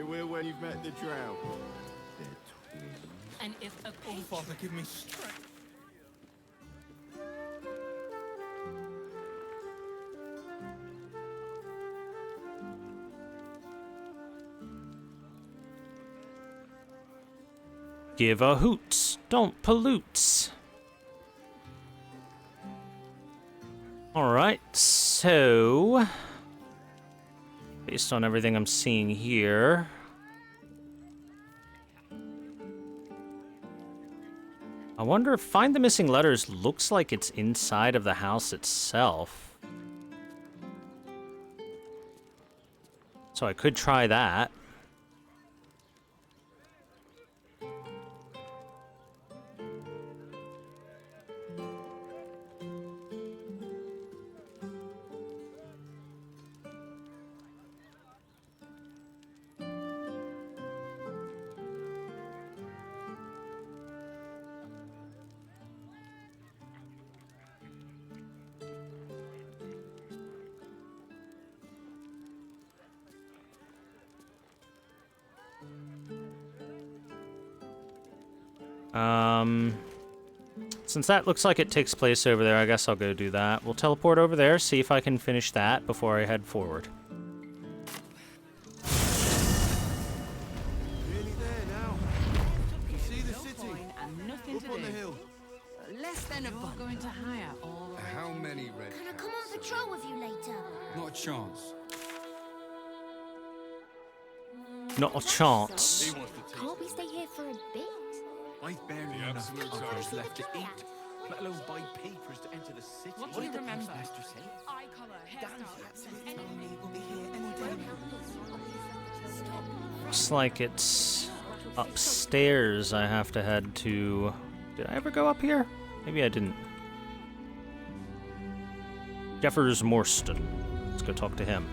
It will when you've met the drow. They're twins. And if a Oh, Father, give me strength. Give a hoot, don't pollute. Alright, so... based on everything I'm seeing here... I wonder if Find the Missing Letters looks like it's inside of the house itself. So I could try that. Since that looks like it takes place over there, I guess I'll go do that. We'll teleport over there, see if I can finish that before I head forward. Nearly there now. You see the city? Up on the hill. less than a month. Going to hire all right. How many red Can I come caps on patrol with you later? Not a chance. Not a chance. Can't we stay here for a bit? I've barely enough coppers left to eat, let alone buy papers to enter the city. What do you remember? Postmaster say? Eye colour, hairstyle. We'll be here any day. Looks like it's upstairs I have to head to... Did I ever go up here? Maybe I didn't. Jeffers Morstan. Let's go talk to him.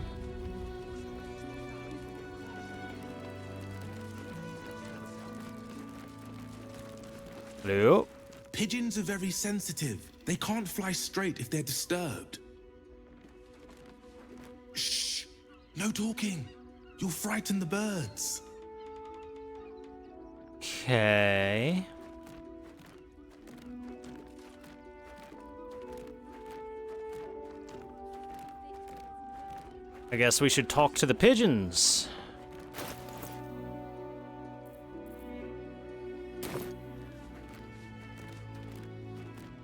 Hello? Pigeons are very sensitive. They can't fly straight if they're disturbed. Shh! No talking. You'll frighten the birds. Okay. I guess we should talk to the pigeons.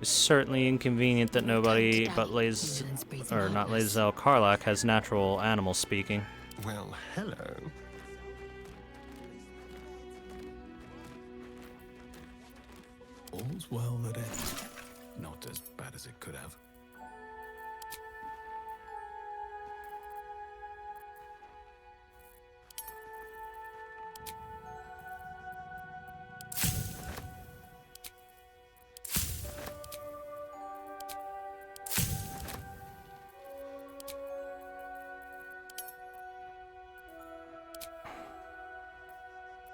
It's certainly inconvenient that nobody but not Lae'zel Karlach has natural animal speaking. Well, hello. All's well that ends. Not as bad as it could have.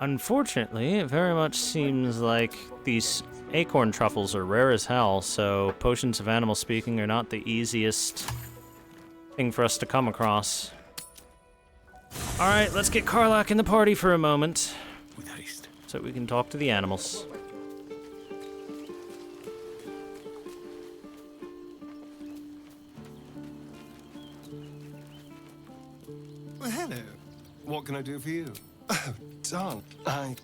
Unfortunately, it very much seems like these acorn truffles are rare as hell, so potions of animal speaking are not the easiest thing for us to come across. Alright, let's get Karlach in the party for a moment, With haste. so we can talk to the animals. Well, hello. What can I do for you? Oh, darn.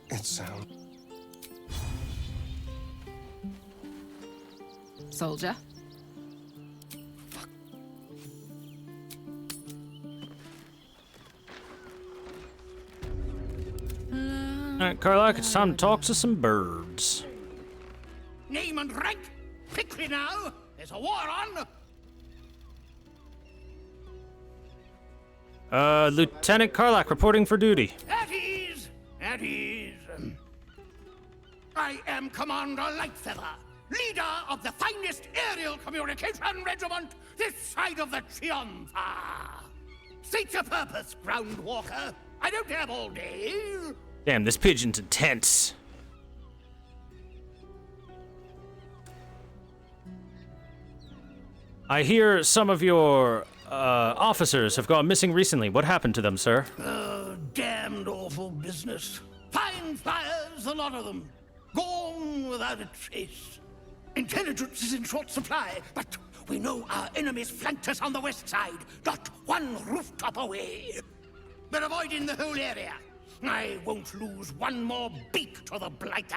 It's, Soldier. Alright, Karlach, it's time to talk to some birds. Name and rank! Quickly now! There's a war on! Lieutenant Karlach reporting for duty. At ease! At ease! I am Commander Lightfeather, leader of the finest aerial communication regiment this side of the Triumpha. State your purpose, Groundwalker. I don't have all day. Damn, this pigeon's intense. I hear some of your officers have gone missing recently. What happened to them, sir? damned awful business. Fine flyers, a lot of them. Gone without a trace. Intelligence is in short supply, but we know our enemies flanked us on the west side, not one rooftop away. They're avoiding the whole area. I won't lose one more beak to the blighter.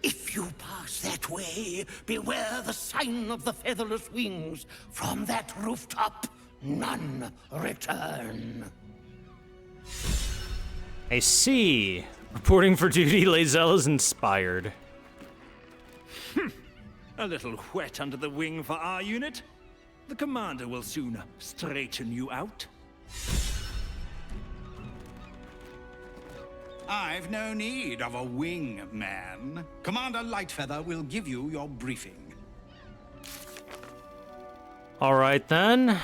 If you pass that way, beware the sign of the featherless wings. From that rooftop, none return. I see. Reporting for duty, Lazelle is inspired. A little wet under the wing for our unit. The commander will soon straighten you out. I've no need of a wing man. Commander Lightfeather will give you your briefing. All right, then.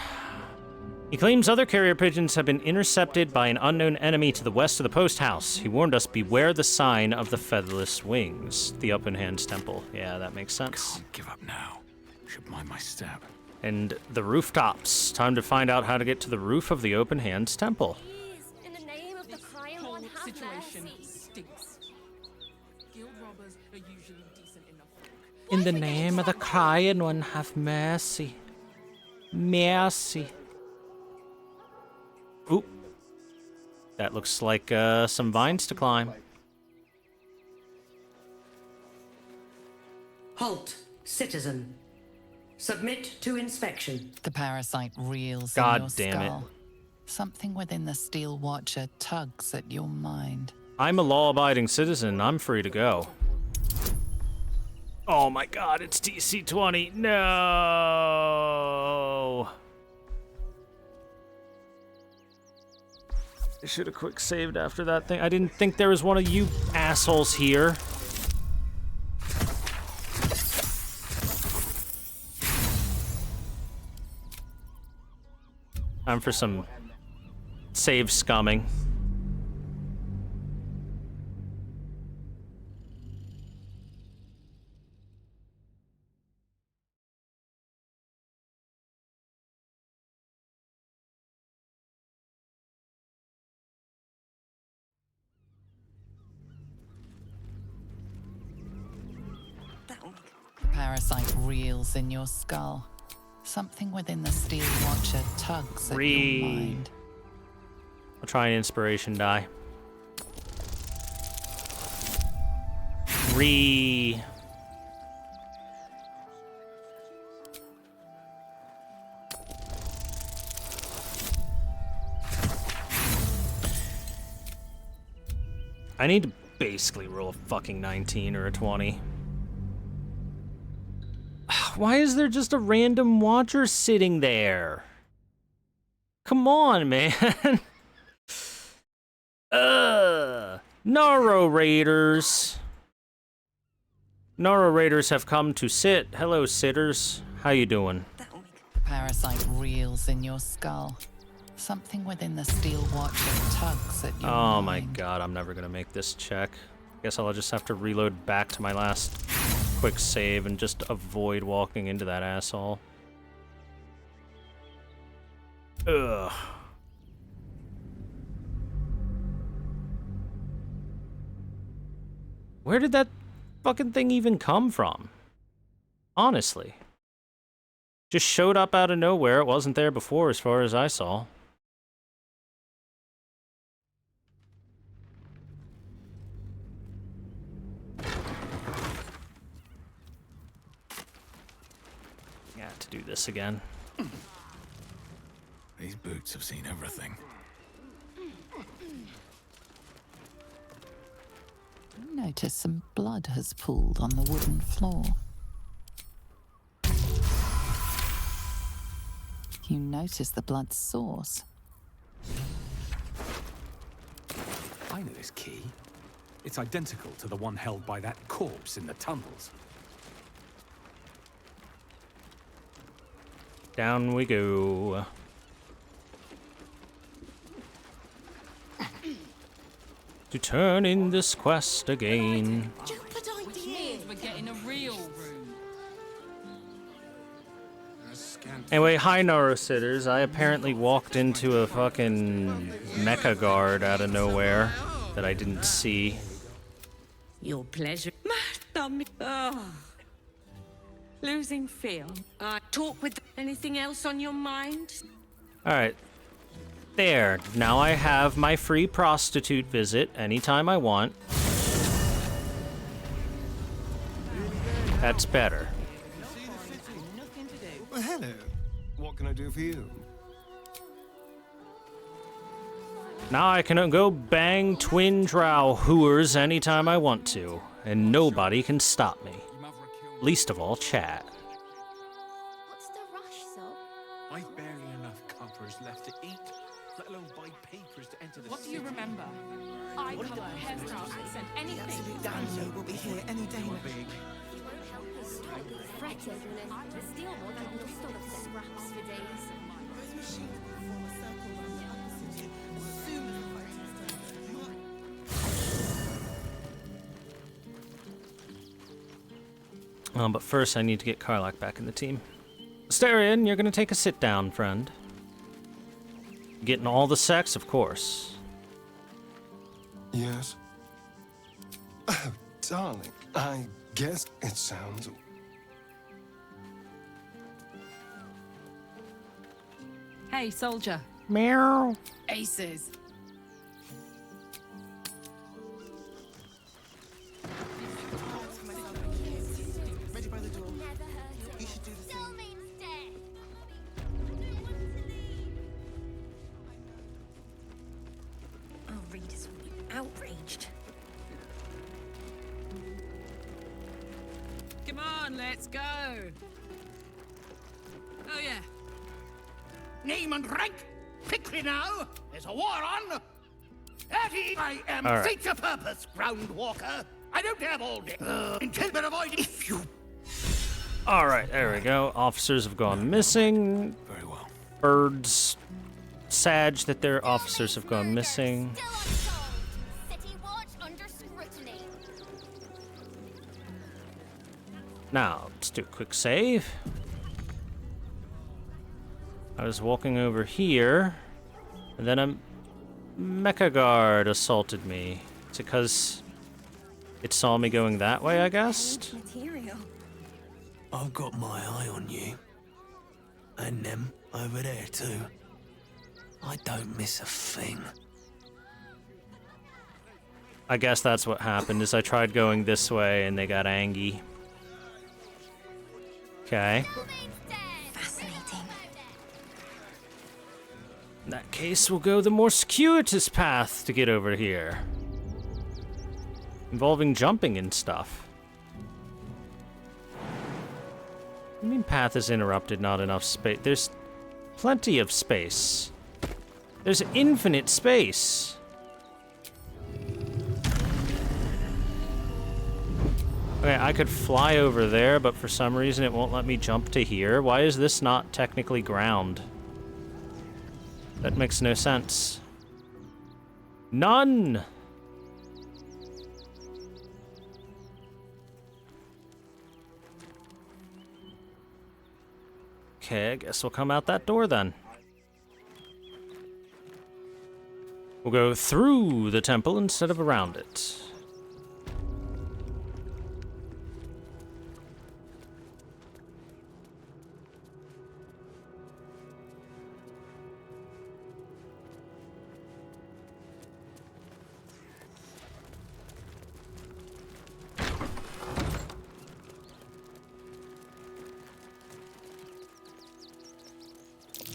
He claims other carrier pigeons have been intercepted by an unknown enemy to the west of the post house. He warned us, beware the sign of the featherless wings. The Open Hands Temple. Yeah, that makes sense. Can't give up now. Should mind my step. And the rooftops. Time to find out how to get to the roof of the Open Hands Temple. Please, in the name of the crying one, have Situation mercy. stinks. Guild robbers are usually decent enough folk. In the name of the crying one, have mercy. Mercy. Oop. That looks like some vines to climb. Halt, citizen. Submit to inspection. The parasite reels God in your damn it. skull. Something within the Steel Watcher tugs at your mind. I'm a law-abiding citizen. I'm free to go. Oh my god, it's DC 20. No. I should have quick saved after that thing. I didn't think there was one of you assholes here. I'm for some save scumming. Parasite reels in your skull. Something within the Steel Watcher tugs at your mind. I'll try an inspiration die. I need to basically roll a fucking 19 or a 20. Why is there just a random watcher sitting there? Come on, man. Naro Raiders. Naro Raiders have come to sit. Hello, sitters. How you doing? Parasite reels in your skull. Something within the Steel Watcher tugs at your mind. Oh my god, I'm never gonna make this check. Guess I'll just have to reload back to my last quick save and just avoid walking into that asshole. Ugh. Where did that fucking thing even come from? Honestly. Just showed up out of nowhere. It wasn't there before as far as I saw. To do this again. These boots have seen everything. You notice some blood has pooled on the wooden floor. You notice the blood's source. I know this key. It's identical to the one held by that corpse in the tunnels. Down we go. To turn in this quest again. Which means we're getting a real room. Anyway, hi Narositters. I apparently walked into a fucking mecha guard out of nowhere that I didn't see. Your pleasure. Oh. Losing feel. Talk with anything else on your mind? Alright. There. Now I have my free prostitute visit anytime I want. That's better. Well, hello. What can I do for you? Now I can go bang twin drow hooers anytime I want to, and nobody can stop me. Least of all Chat. What's the rush, Sob? I've barely enough coppers left to eat, let alone buy papers to enter the What do city. you remember? Eye color, hairstyle, accent, anything. Danny will be here any day now. You won't help me stop fretting and steal more than you'll still have scraps for days. Those machines will form a circle around the upper city as soon as the fighting starts. But first I need to get Karlach back in the team. Asterion, you're gonna take a sit down, friend. Getting all the sex, of course. Yes. Oh, darling, I guess it sounds... Hey, soldier. Meow. Aces. Ready by the door. Never heard You should do the Still same. means death. Oh, readers will be outraged. Come on, let's go. Oh, yeah. Name and rank? Quickly now! There's a war on! Eddie, I am All right. Feature Purpose, Groundwalker. I don't have all day. Until but avoid if you... Alright, there we go. Officers have gone missing. Very well. Birds sad that their officers have gone missing. Still unsolved. City watch under scrutiny. Now, let's do a quick save. I was walking over here, and then a mecha guard assaulted me. It's because it saw me going that way, I guess? Material. I've got my eye on you. And them over there too. I don't miss a thing. I guess that's what happened, is I tried going this way and they got angry. Okay. Fascinating. In that case, we'll go the more circuitous path to get over here. Involving jumping and stuff. I mean, path is interrupted, not enough space. There's plenty of space. There's infinite space. Okay, I could fly over there, but for some reason it won't let me jump to here. Why is this not technically ground? That makes no sense. None! Okay, I guess we'll come out that door then. We'll go through the temple instead of around it.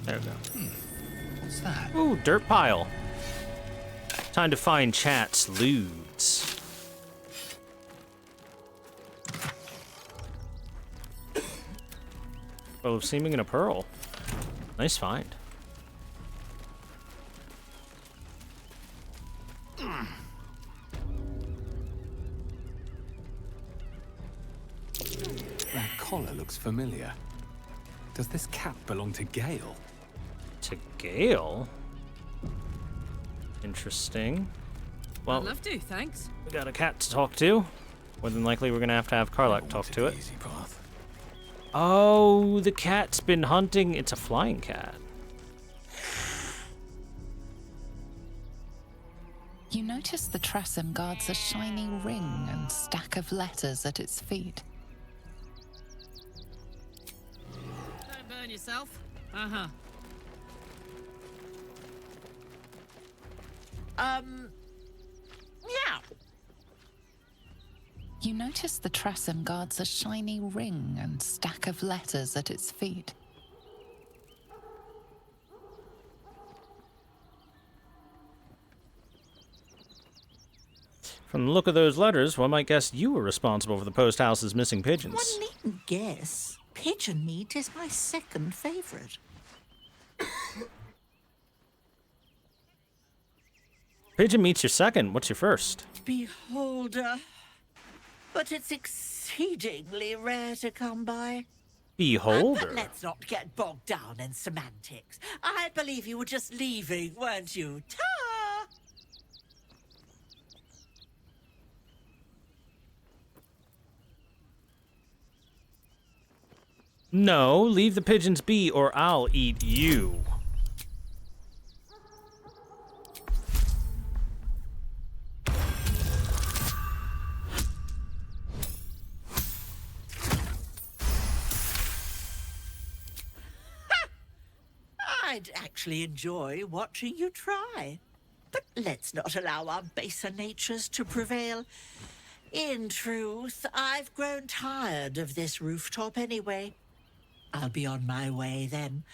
There we go. What's that? Ooh, dirt pile. Time to find Chat's loots. Well, of seeming and a pearl. Nice find. That collar looks familiar. Does this cap belong to Gale? To Gale? Interesting. Well, I'd love to, thanks. we got a cat to talk to. More than likely, we're gonna have Karlach talk to it. Easy path. Oh, the cat's been hunting. It's a flying cat. You notice the Trasim guards a shiny ring and stack of letters at its feet. Don't burn yourself. Uh-huh. Yeah. You notice the Trasim guards a shiny ring and stack of letters at its feet. From the look of those letters, one might guess you were responsible for the post house's missing pigeons. One needn't guess. Pigeon meat is my second favourite. Pigeon meat's your second. What's your first? Beholder. But it's exceedingly rare to come by. Beholder? But let's not get bogged down in semantics. I believe you were just leaving, weren't you? Ta! No, leave the pigeons be or I'll eat you. I'd actually enjoy watching you try. But let's not allow our baser natures to prevail. In truth, I've grown tired of this rooftop anyway. I'll be on my way then.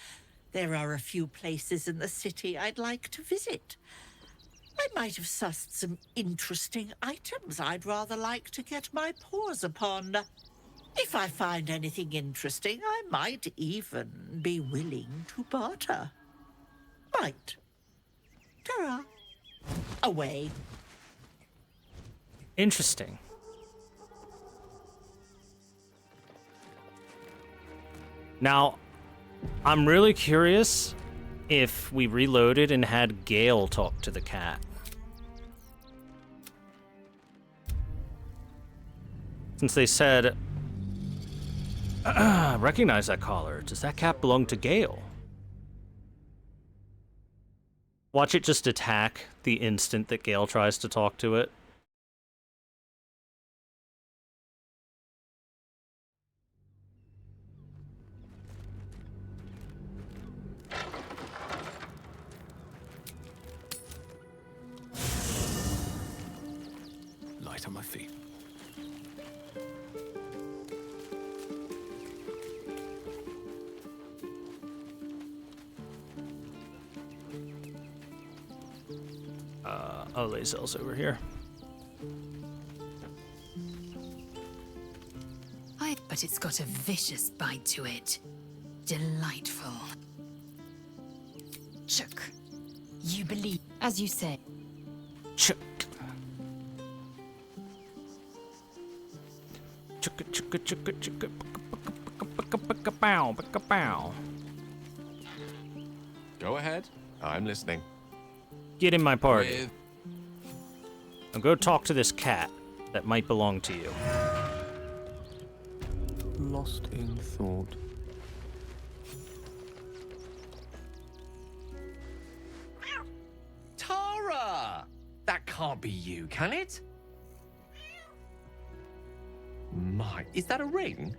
There are a few places in the city I'd like to visit. I might have sussed some interesting items I'd rather like to get my paws upon. If I find anything interesting, I might even be willing to barter. Might. Ta-ra. Away. Interesting. Now, I'm really curious if we reloaded and had Gale talk to the cat. Since they said, recognize that collar. Does that cat belong to Gale? Watch it just attack the instant that Gale tries to talk to it. Light on my feet. Oh, Lazel's over here. But it's got a vicious bite to it. Delightful. Chuck. You believe, as you say. Chuck. Chugga chugga chugga chugga chugga bow bow. Go ahead. I'm listening. Get in my party. And go talk to this cat that might belong to you. Lost in thought. Tara! That can't be you, can it? My, is that a ring?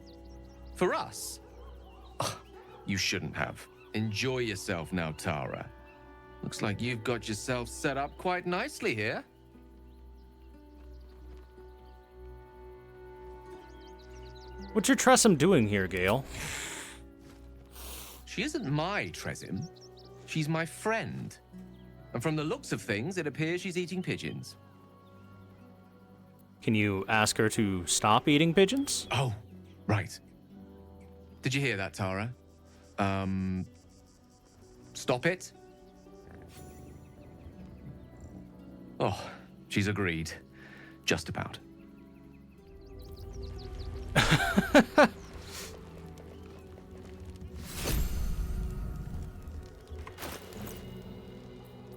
For us? Ugh, you shouldn't have. Enjoy yourself now, Tara. Looks like you've got yourself set up quite nicely here. What's your Tressum doing here, Gale? She isn't my Tresim. She's my friend. And from the looks of things, it appears she's eating pigeons. Can you ask her to stop eating pigeons? Oh, right. Did you hear that, Tara? Stop it? Oh, she's agreed. Just about.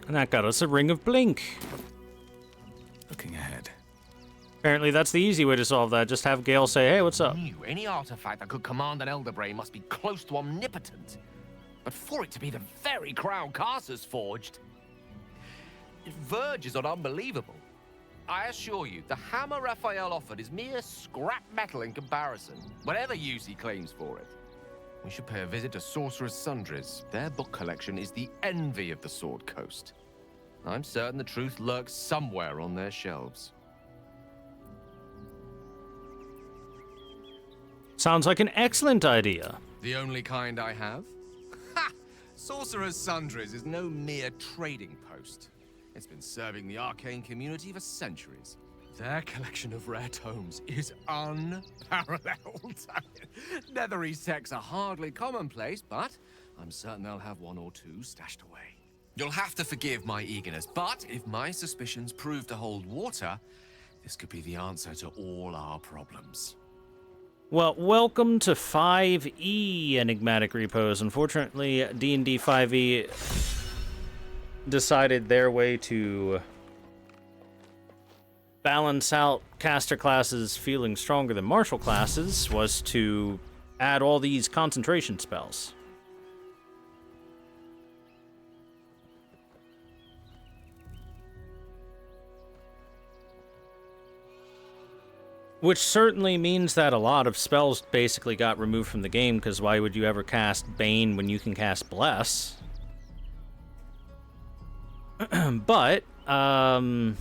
And that got us a ring of blink. Looking ahead. Apparently that's the easy way to solve that. Just have Gale say, hey, what's up? Any artifact that could command an Elder Brain must be close to omnipotent. But for it to be the very crown Carcer's forged, it verges on unbelievable. I assure you, the hammer Raphael offered is mere scrap metal in comparison, whatever use he claims for it. We should pay a visit to Sorcerer's Sundries. Their book collection is the envy of the Sword Coast. I'm certain the truth lurks somewhere on their shelves. Sounds like an excellent idea. The only kind I have? Ha! Sorcerer's Sundries is no mere trading post. It's been serving the arcane community for centuries. Their collection of rare tomes is unparalleled. Netherese texts are hardly commonplace, but I'm certain they'll have one or two stashed away. You'll have to forgive my eagerness, but if my suspicions prove to hold water, this could be the answer to all our problems. Well, welcome to 5e Enigmatic Repos. Unfortunately, D&D 5e decided their way to balance out caster classes feeling stronger than martial classes was to add all these concentration spells. Which certainly means that a lot of spells basically got removed from the game, because why would you ever cast Bane when you can cast Bless? But, I mean,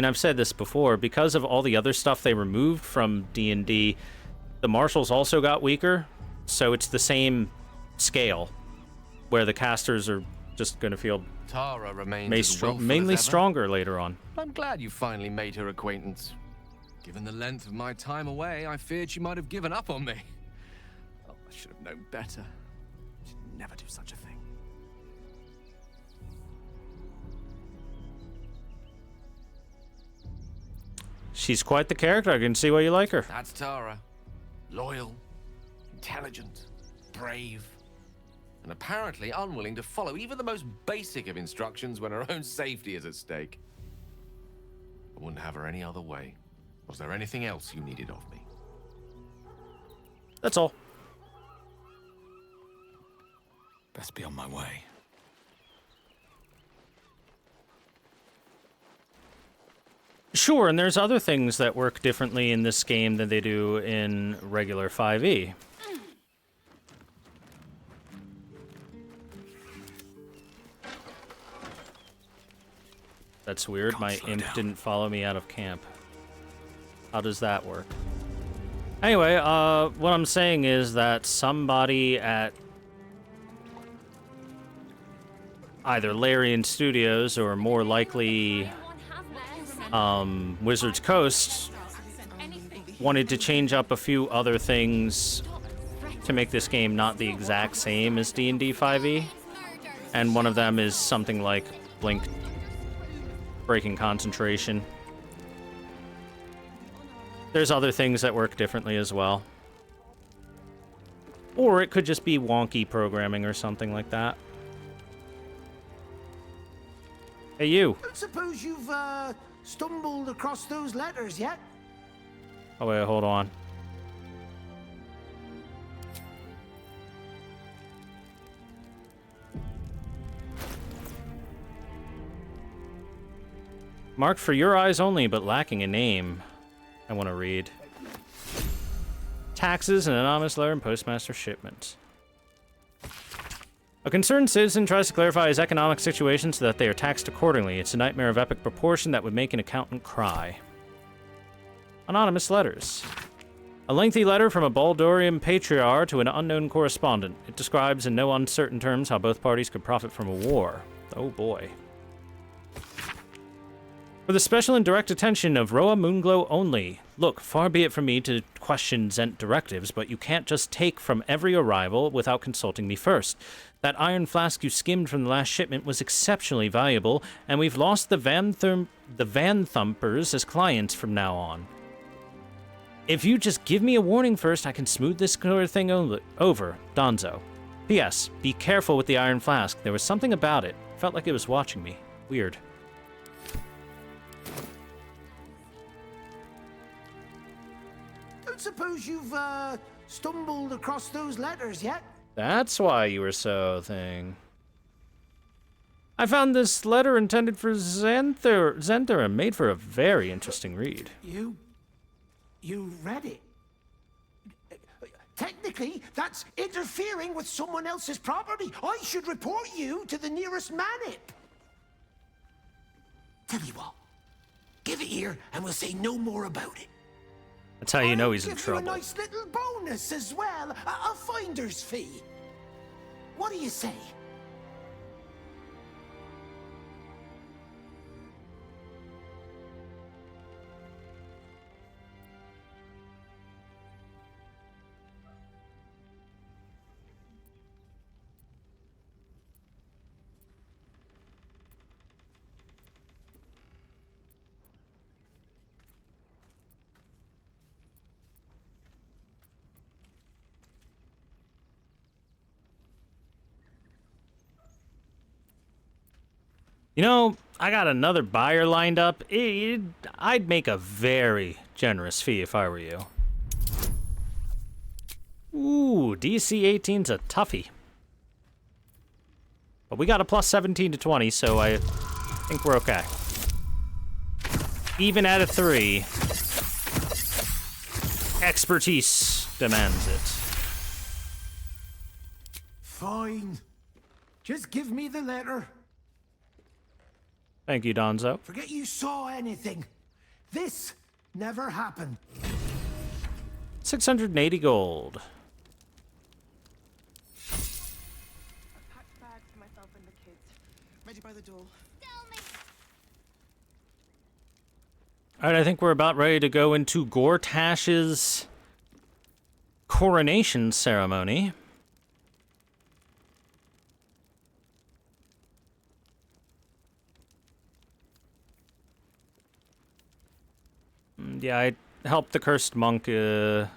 I've said this before, because of all the other stuff they removed from D&D, the martials also got weaker, so it's the same scale, where the casters are just going to feel Tara remains mainly stronger later on. I'm glad you finally made her acquaintance. Given the length of my time away, I feared she might have given up on me. Oh, I should have known better. I should never do such a thing. She's quite the character. I can see why you like her. That's Tara. Loyal, intelligent, brave, and apparently unwilling to follow even the most basic of instructions when her own safety is at stake. I wouldn't have her any other way. Was there anything else you needed of me? That's all. Best be on my way. Sure, and there's other things that work differently in this game than they do in regular 5e. That's weird. My imp didn't follow me out of camp. How does that work? Anyway, what I'm saying is that somebody at either Larian Studios or more likely Wizard's Coast wanted to change up a few other things to make this game not the exact same as D&D 5e. And one of them is something like Blink breaking concentration. There's other things that work differently as well. Or it could just be wonky programming or something like that. Hey, you. I suppose you've stumbled across those letters yet? Oh, wait, hold on. Marked for your eyes only, but lacking a name. I want to read. Taxes, an anonymous letter, and postmaster shipment. A concerned citizen tries to clarify his economic situation so that they are taxed accordingly. It's a nightmare of epic proportion that would make an accountant cry. Anonymous letters. A lengthy letter from a Baldurian patriarch to an unknown correspondent. It describes in no uncertain terms how both parties could profit from a war. Oh boy. For the special and direct attention of Roa Moonglow only. Look, far be it from me to question Zent directives, but you can't just take from every arrival without consulting me first. That iron flask you skimmed from the last shipment was exceptionally valuable, and we've lost the Van Thumpers as clients from now on. If you just give me a warning first, I can smooth this sort of thing over. Donzo. P.S. Be careful with the iron flask. There was something about it. Felt like it was watching me. Weird. suppose you've stumbled across those letters yet? That's why you were so thing. I found this letter intended for Zenther and made for a very interesting read. You read it? Technically, that's interfering with someone else's property. I should report you to the nearest manip. Tell you what, give it here and we'll say no more about it. That's how you know he's in I'll give trouble. you a nice little bonus as well, a finder's fee. What do you say? You know, I got another buyer lined up. I'd make a very generous fee if I were you. Ooh, DC 18's a toughie. But we got a plus 17 to 20, so I think we're okay. Even at a 3, expertise demands it. Fine. Just give me the letter. Thank you, Donzo. Forget you saw anything. This never happened. 680 gold. Packed bags for myself and the kids. Ready by the door. Alright, I think we're about ready to go into Gortash's coronation ceremony. Yeah, I helped the cursed monk. That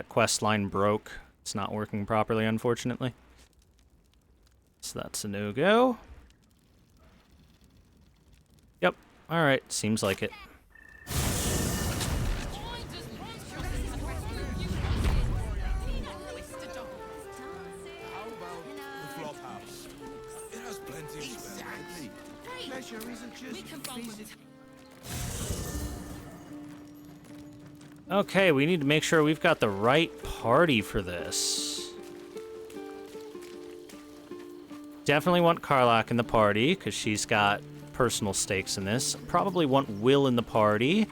quest line broke. It's not working properly, unfortunately. So that's a no-go. Yep. Alright, seems like it. Okay, we need to make sure we've got the right party for this. Definitely want Karlach in the party, because she's got personal stakes in this. Probably want Will in the party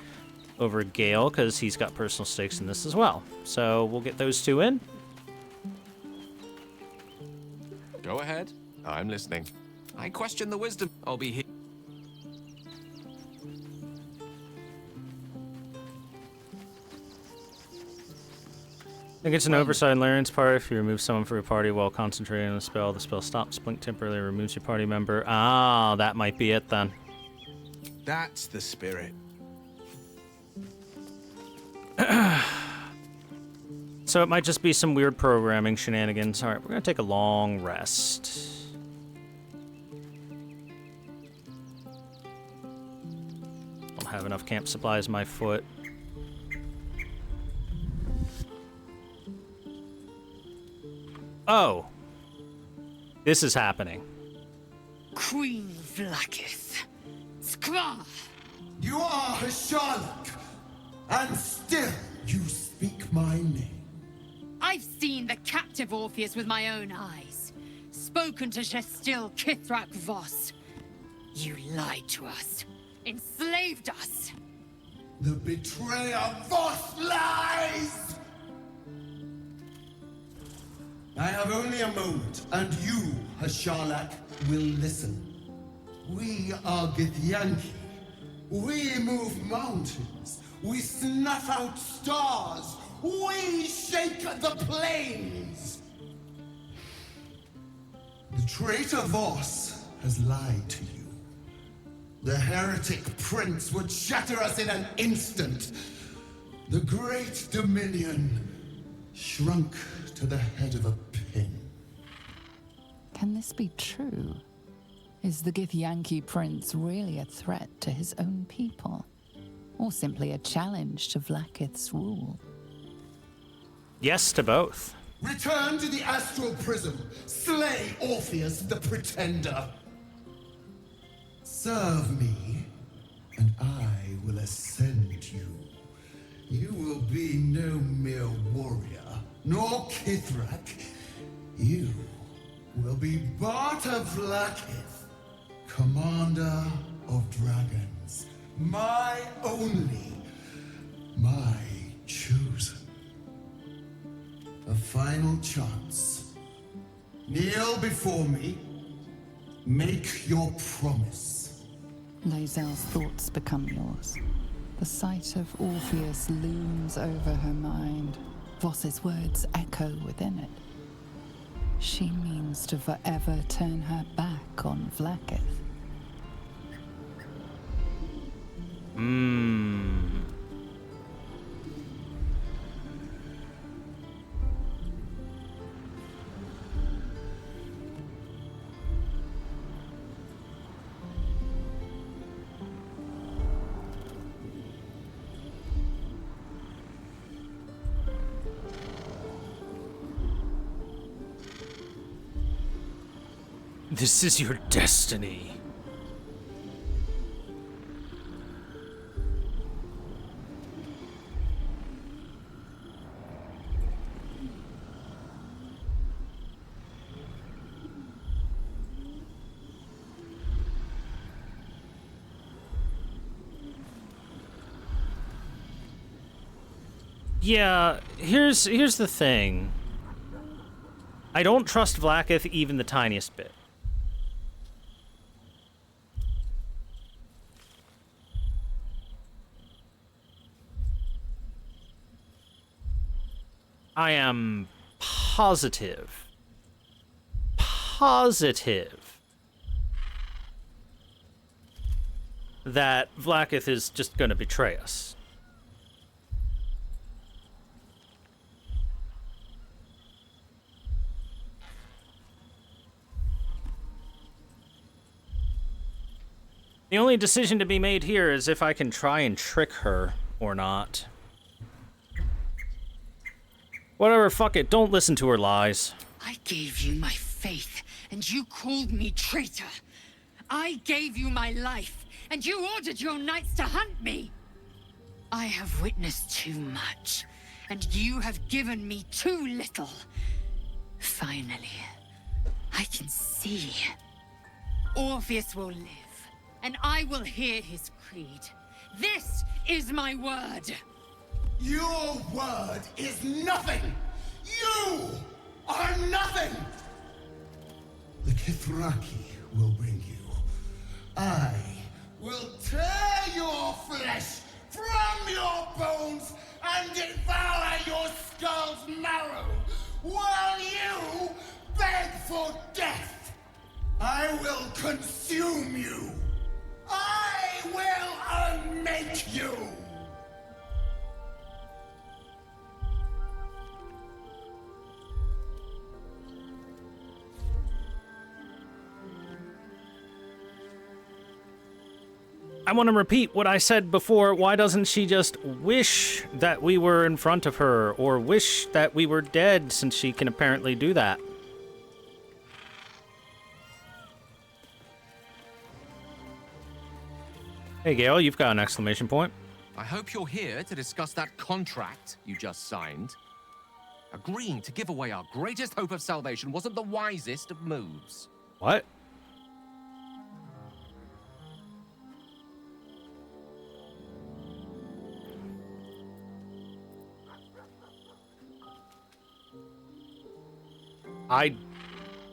over Gale, because he's got personal stakes in this as well. So we'll get those two in. Go ahead. I'm listening. I question the wisdom. I'll be here. I think it's an oversight on Larian's part. If you remove someone from your party while concentrating on a spell, the spell stops. Blink temporarily removes your party member. Ah, that might be it then. That's the spirit. So it might just be some weird programming shenanigans. Alright, we're gonna take a long rest. Don't have enough camp supplies in my foot. Oh. This is happening. Queen Vlakith. Skra! You are Charlotte, and still you speak my name. I've seen the captive Orpheus with my own eyes. Spoken to Gestil Kithrak Voss. You lied to us. Enslaved us. The betrayer Voss lies! I have only a moment, and you, Hashalak, will listen. We are Githyanki. We move mountains. We snuff out stars. We shake the plains. The traitor Voss has lied to you. The heretic prince would shatter us in an instant. The great dominion shrunk to the head of a pin. Can this be true? Is the Githyanki prince really a threat to his own people? Or simply a challenge to Vlakith's rule? Yes to both. Return to the astral prism. Slay Orpheus the Pretender. Serve me, and I will ascend you. You will be no mere warrior, nor Kithrak. You will be Barta Vlaakith, commander of dragons. My only, my chosen. A final chance. Kneel before me. Make your promise. Lae'zel's thoughts become yours. The sight of Orpheus looms over her mind. Voss's words echo within it. She means to forever turn her back on Vlaakith. This is your destiny. Yeah, here's the thing. I don't trust Vlaakith even the tiniest bit. I am positive that Vlaakith is just going to betray us. The only decision to be made here is if I can try and trick her or not. Whatever, fuck it. Don't listen to her lies. I gave you my faith, and you called me traitor. I gave you my life, and you ordered your knights to hunt me. I have witnessed too much, and you have given me too little. Finally, I can see. Orpheus will live, and I will hear his creed. This is my word. Your word is nothing! You are nothing! The Kithraki will bring you. I will tear your flesh from your bones and devour your skull's marrow while you beg for death. I will consume you. I will unmake you. I want to repeat what I said before. Why doesn't she just wish that we were in front of her, or wish that we were dead, since she can apparently do that? Hey, Gale, you've got an exclamation point. I hope you're here to discuss that contract you just signed. Agreeing to give away our greatest hope of salvation wasn't the wisest of moves. What?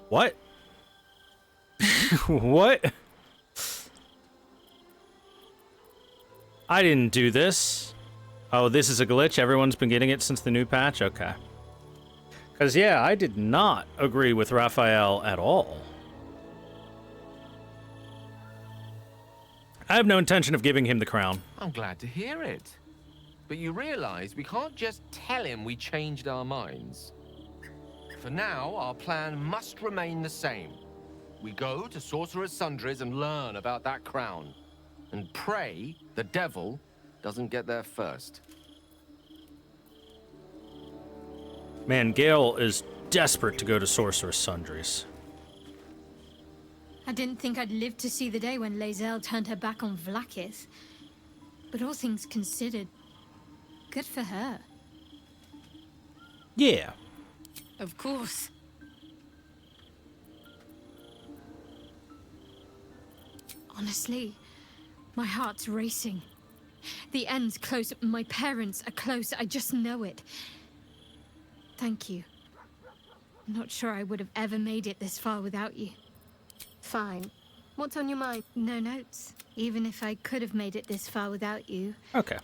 What? What? I didn't do this. Oh, this is a glitch? Everyone's been getting it since the new patch? Okay. Because, yeah, I did not agree with Raphael at all. I have no intention of giving him the crown. I'm glad to hear it. But you realize we can't just tell him we changed our minds. For now, our plan must remain the same. We go to Sorcerer's Sundries and learn about that crown. And pray the devil doesn't get there first. Man, Gale is desperate to go to Sorceress Sundries. I didn't think I'd live to see the day when Lae'zel turned her back on Vlaakith. But all things considered, good for her. Yeah. Of course. Honestly, my heart's racing. The end's close, my parents are close, I just know it. Thank you. I'm not sure I would have ever made it this far without you. Fine. What's on your mind? No notes. Even if I could have made it this far without you. Okay.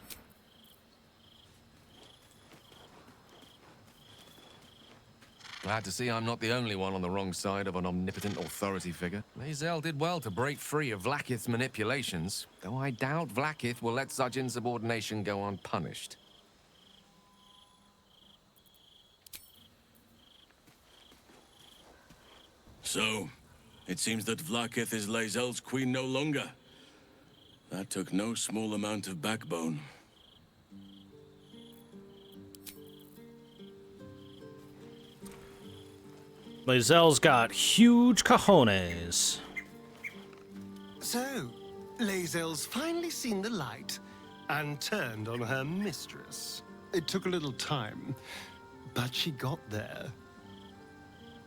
Glad to see I'm not the only one on the wrong side of an omnipotent authority figure. Lae'zel did well to break free of Vlaakith's manipulations, though I doubt Vlaakith will let such insubordination go unpunished. So, it seems that Vlaakith is Lae'zel's queen no longer. That took no small amount of backbone. Lae'zel's got huge cojones. So, Lae'zel's finally seen the light and turned on her mistress. It took a little time, but she got there.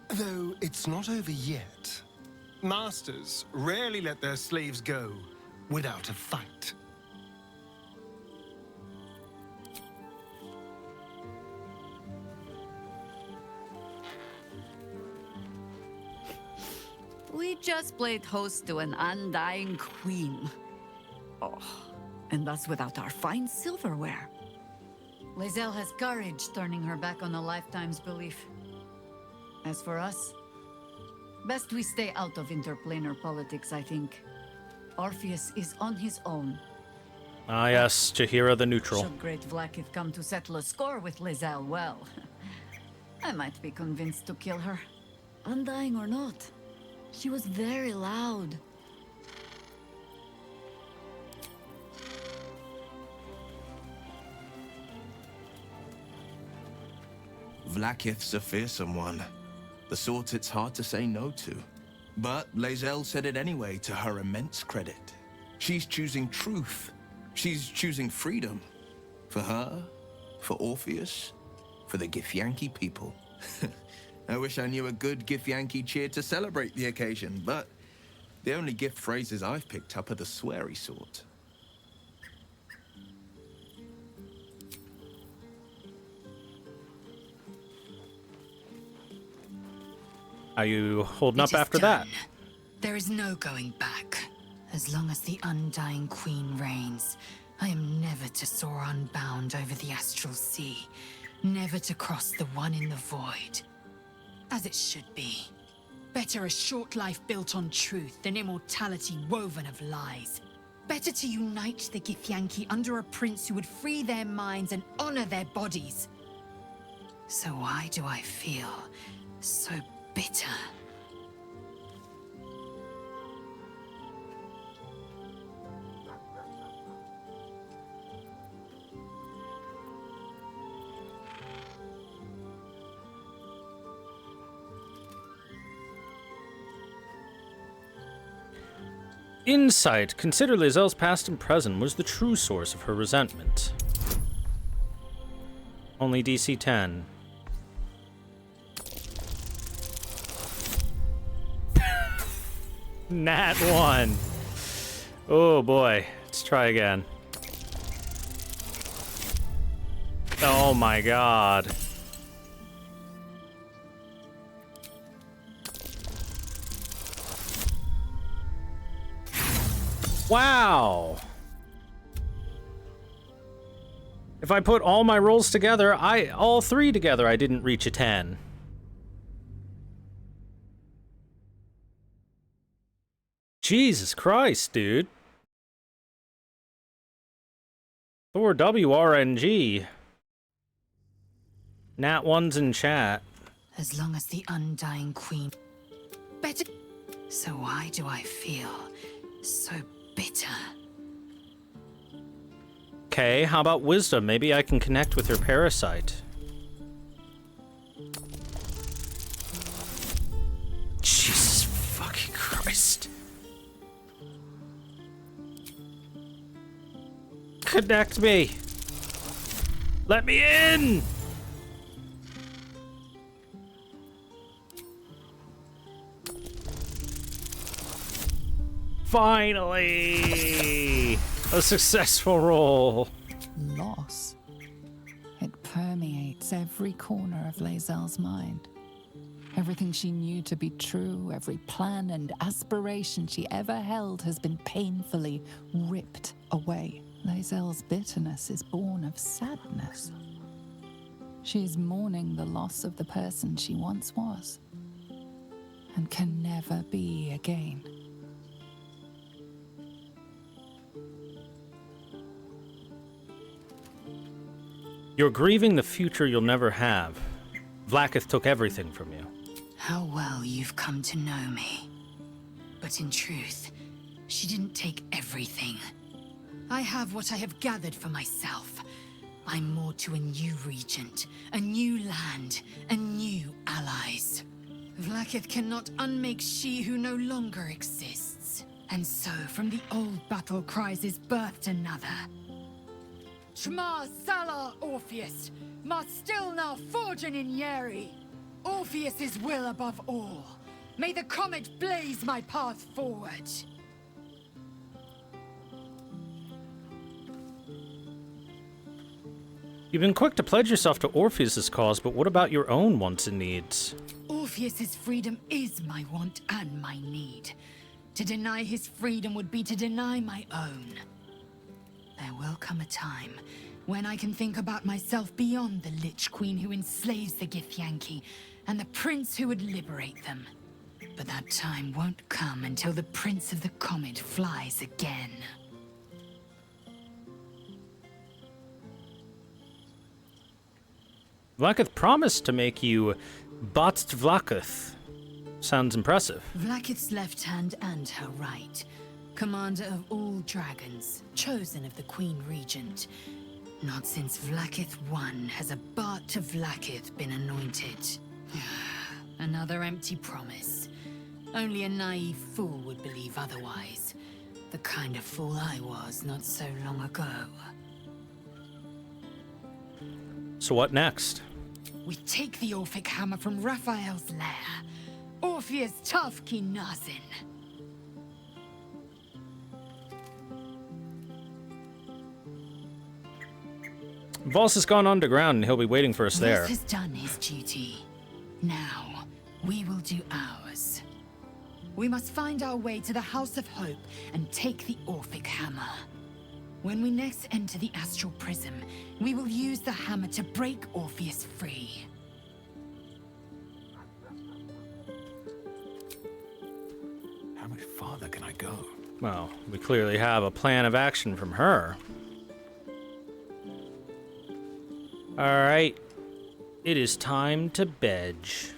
Though it's not over yet. Masters rarely let their slaves go without a fight. We just played host to an undying queen. Oh, and that's without our fine silverware. Lae'zel has courage turning her back on a lifetime's belief. As for us, best we stay out of interplanar politics, I think. Orpheus is on his own. Ah yes, Jaheira the Neutral. Should great Vlaakith come to settle a score with Lae'zel, well, I might be convinced to kill her. Undying or not, she was very loud. Vlaakith's a fearsome one. The sort it's hard to say no to. But Lae'zel said it anyway, to her immense credit. She's choosing truth. She's choosing freedom. For her, for Orpheus, for the Githyanki people. I wish I knew a good Githyanki cheer to celebrate the occasion, but the only gift phrases I've picked up are the sweary sort. Are you holding up after that? There is no going back. As long as the Undying Queen reigns, I am never to soar unbound over the astral sea, never to cross the one in the void. As it should be. Better a short life built on truth than immortality woven of lies. Better to unite the Githyanki under a prince who would free their minds and honor their bodies. So why do I feel so bitter? Insight. Consider Lae'zel's past and present was the true source of her resentment. Only DC 10. Nat 1. Oh boy. Let's try again. Oh my god. Wow. If I put all my rolls together, all three together, I didn't reach a 10. Jesus Christ, dude. Thor WRNG. Nat 1's in chat. As long as the Undying Queen... Better... So why do I feel so bitter? Okay, how about wisdom? Maybe I can connect with her parasite. Connect me! Let me in! Finally! A successful roll. Loss. It permeates every corner of Lae'zel's mind. Everything she knew to be true, every plan and aspiration she ever held has been painfully ripped away. Lae'zel's bitterness is born of sadness. She's mourning the loss of the person she once was, and can never be again. You're grieving the future you'll never have. Vlaakith took everything from you. How well you've come to know me. But in truth, she didn't take everything. I have what I have gathered for myself. I'm more to a new regent, a new land, and new allies. Vlaakith cannot unmake she who no longer exists. And so, from the old battle cries is birthed another. Shma Salar Orpheus, Ma Stilna Forgin in Yeri. Orpheus's will above all. May the comet blaze my path forward. You've been quick to pledge yourself to Orpheus's cause, but what about your own wants and needs? Orpheus's freedom is my want and my need. To deny his freedom would be to deny my own. There will come a time when I can think about myself beyond the Lich Queen who enslaves the Githyanki and the prince who would liberate them. But that time won't come until the Prince of the Comet flies again. Vlaakith promised to make you Batst Vlaakith. Sounds impressive. Vlaakith's left hand and her right. Commander of all dragons, chosen of the Queen Regent. Not since Vlaakith I has a Bart to Vlaakith been anointed. Another empty promise. Only a naive fool would believe otherwise. The kind of fool I was not so long ago. So what next? We take the Orphic hammer from Raphael's lair. Orpheus Tafki Nazin. Voss has gone underground and he'll be waiting for us there. Voss has done his duty. Now, we will do ours. We must find our way to the House of Hope and take the Orphic hammer. When we next enter the Astral Prism, we will use the hammer to break Orpheus free. How much farther can I go? Well, we clearly have a plan of action from her. Alright. It is time to bedge.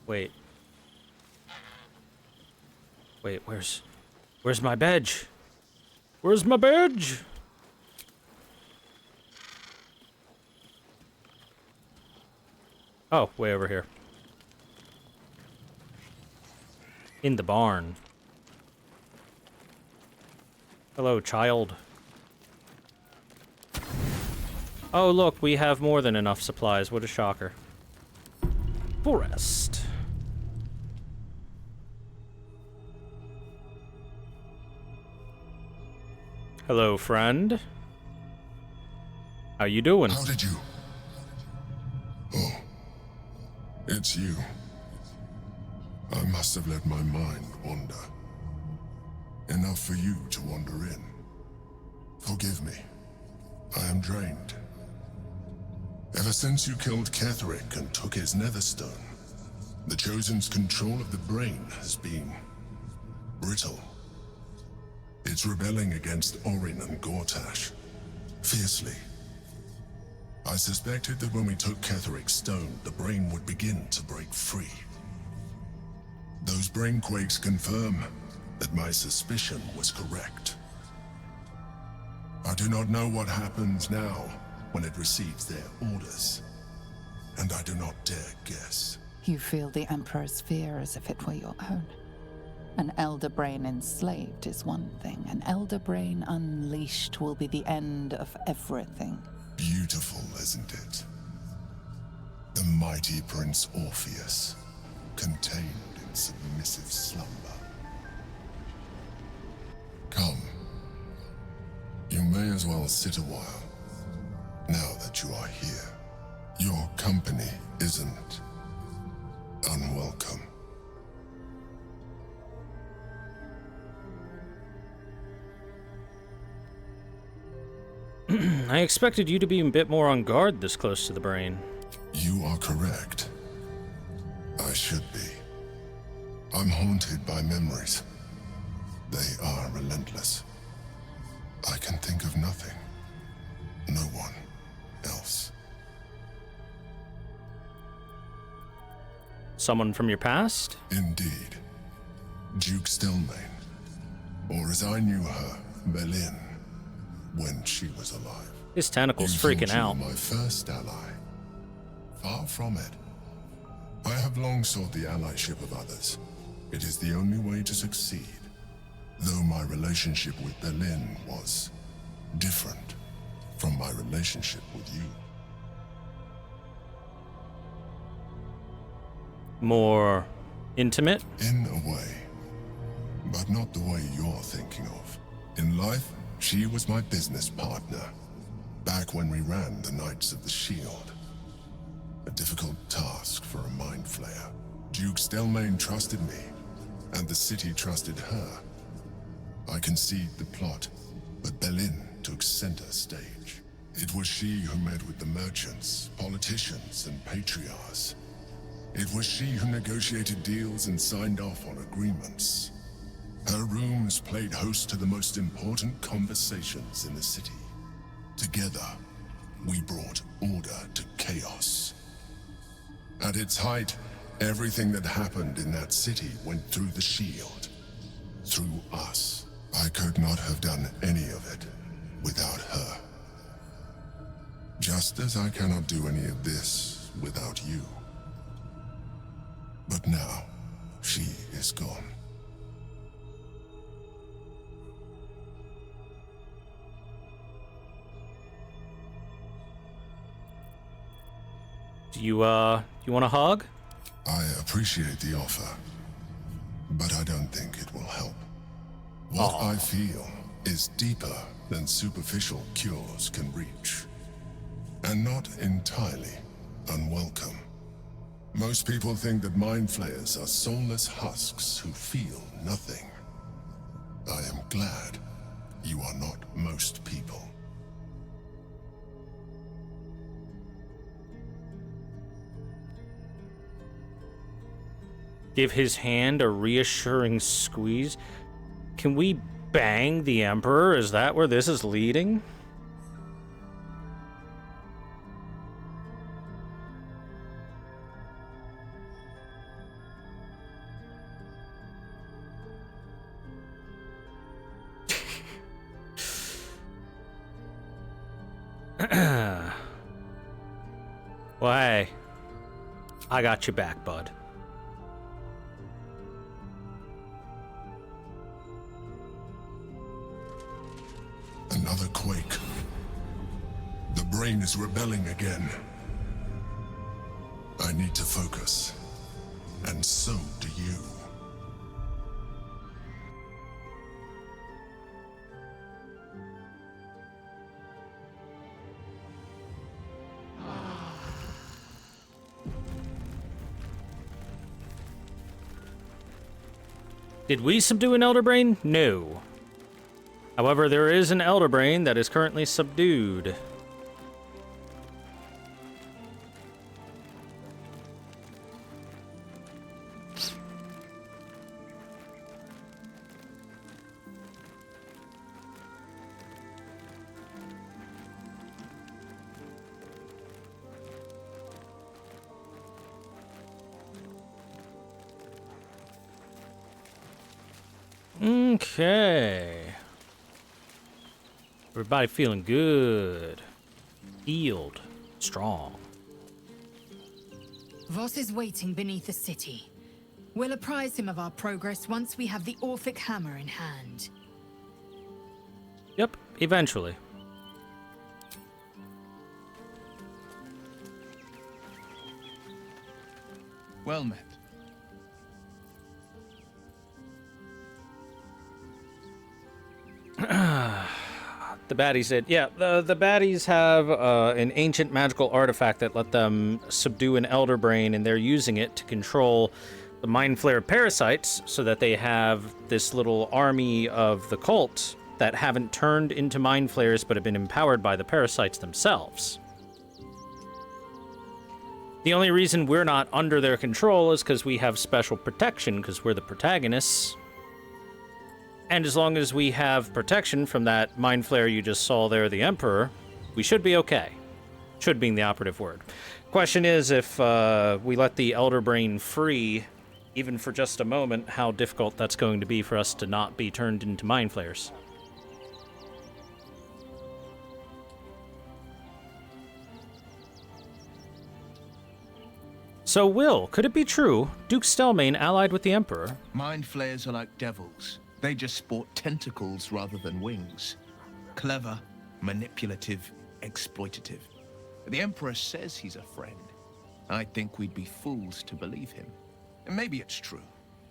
Wait. Wait, where's my bedge? Where's my bedge? Oh, way over here. In the barn. Hello, child. Oh, look, we have more than enough supplies. What a shocker. Forest. Hello, friend. How you doing? How did you? Oh, it's you. I must have let my mind wander. Enough for you to wander in. Forgive me. I am drained. Ever since you killed Ketheric and took his netherstone, the Chosen's control of the brain has been brittle. It's rebelling against Orin and Gortash, fiercely. I suspected that when we took Ketheric's stone, the brain would begin to break free. Those brain quakes confirm that my suspicion was correct. I do not know what happens now when it receives their orders, and I do not dare guess. You feel the Emperor's fear as if it were your own. An elder brain enslaved is one thing. An elder brain unleashed will be the end of everything. Beautiful, isn't it? The mighty Prince Orpheus, contained in submissive slumber. Come. You may as well sit a while, now that you are here. Your company isn't unwelcome. I expected you to be a bit more on guard this close to the brain. You are correct. I should be. I'm haunted by memories. They are relentless. I can think of nothing. No one else. Someone from your past? Indeed. Duke Stelmane. Or as I knew her, Belin, when she was alive. His tentacle's You freaking thought you out. were my first ally. Far from it. I have long sought the allyship of others. It is the only way to succeed. Though my relationship with Belin was different from my relationship with you. More intimate? In a way. But not the way you're thinking of. In life, she was my business partner. Back when we ran the Knights of the Shield. A difficult task for a mind flayer. Duke Stelmane trusted me, and the city trusted her. I conceived the plot, but Belin took center stage. It was she who met with the merchants, politicians, and patriarchs. It was she who negotiated deals and signed off on agreements. Her rooms played host to the most important conversations in the city. Together, we brought order to chaos. At its height, everything that happened in that city went through the shield. Through us. I could not have done any of it without her. Just as I cannot do any of this without you. But now, she is gone. Do you want a hug? I appreciate the offer, but I don't think it will help. What I feel is deeper than superficial cures can reach, and not entirely unwelcome. Most people think that mind flayers are soulless husks who feel nothing. I am glad you are not most people. Give his hand a reassuring squeeze. Can we bang the Emperor? Is that where this is leading? Well, hey, I got your back, bud. Another quake. The brain is rebelling again. I need to focus. And so do you. Did we subdue an Elder Brain? No. However, there is an Elder Brain that is currently subdued. Okay. Everybody feeling good. Healed. Strong. Voss is waiting beneath the city. We'll apprise him of our progress once we have the Orphic hammer in hand. Yep, eventually. Well met. The baddies did. Yeah, the baddies have an ancient magical artifact that let them subdue an elder brain, and they're using it to control the Mind Flayer parasites so that they have this little army of the cult that haven't turned into Mind Flayers but have been empowered by the parasites themselves. The only reason we're not under their control is because we have special protection, because we're the protagonists. And as long as we have protection from that Mind Flayer you just saw there, the Emperor, we should be okay. Should being the operative word. Question is, if we let the Elder Brain free, even for just a moment, how difficult that's going to be for us to not be turned into Mind Flayers. So, Will, could it be true Duke Stelmane allied with the Emperor? Mind flayers are like devils. They just sport tentacles rather than wings. Clever, manipulative, exploitative. The Emperor says he's a friend. I think we'd be fools to believe him. And maybe it's true.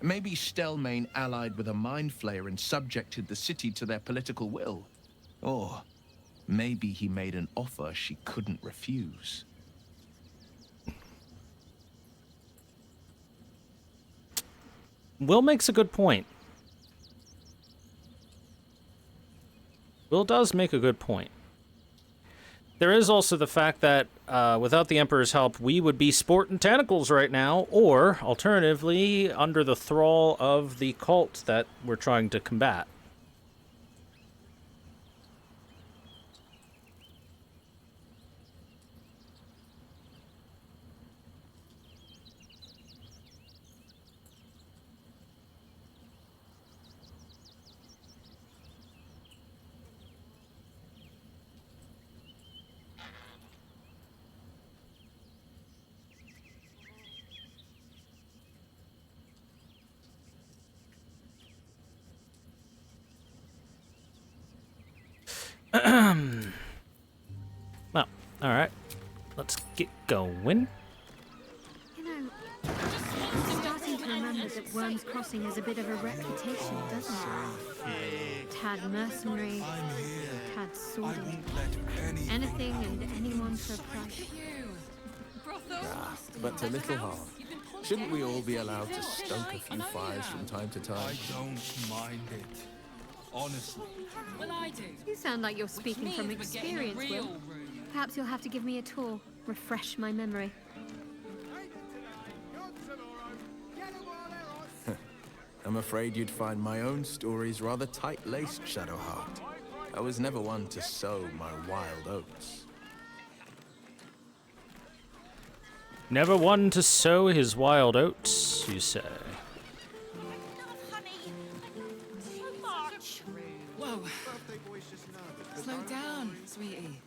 Maybe Stelmane allied with a Mind Flayer and subjected the city to their political will. Or maybe he made an offer she couldn't refuse. Will makes a good point. Will does make a good point. There is also the fact that without the Emperor's help, we would be sporting tentacles right now, or alternatively, under the thrall of the cult that we're trying to combat. Well, alright. Let's get going. You know, I'm starting to remember that Worm's Crossing has a bit of a reputation, doesn't it? Tad mercenary, tad sordid. Anything and anyone for a price. But a little hard. Shouldn't we all be allowed to stoke a few fires from time to time? I don't mind it. Honestly. Well, I do. You sound like you're speaking from experience, Will. Perhaps you'll have to give me a tour, refresh my memory. I'm afraid you'd find my own stories rather tight-laced, Shadowheart. I was never one to sow my wild oats. Never one to sow his wild oats, you say? Whoa. Slow down, sweetie.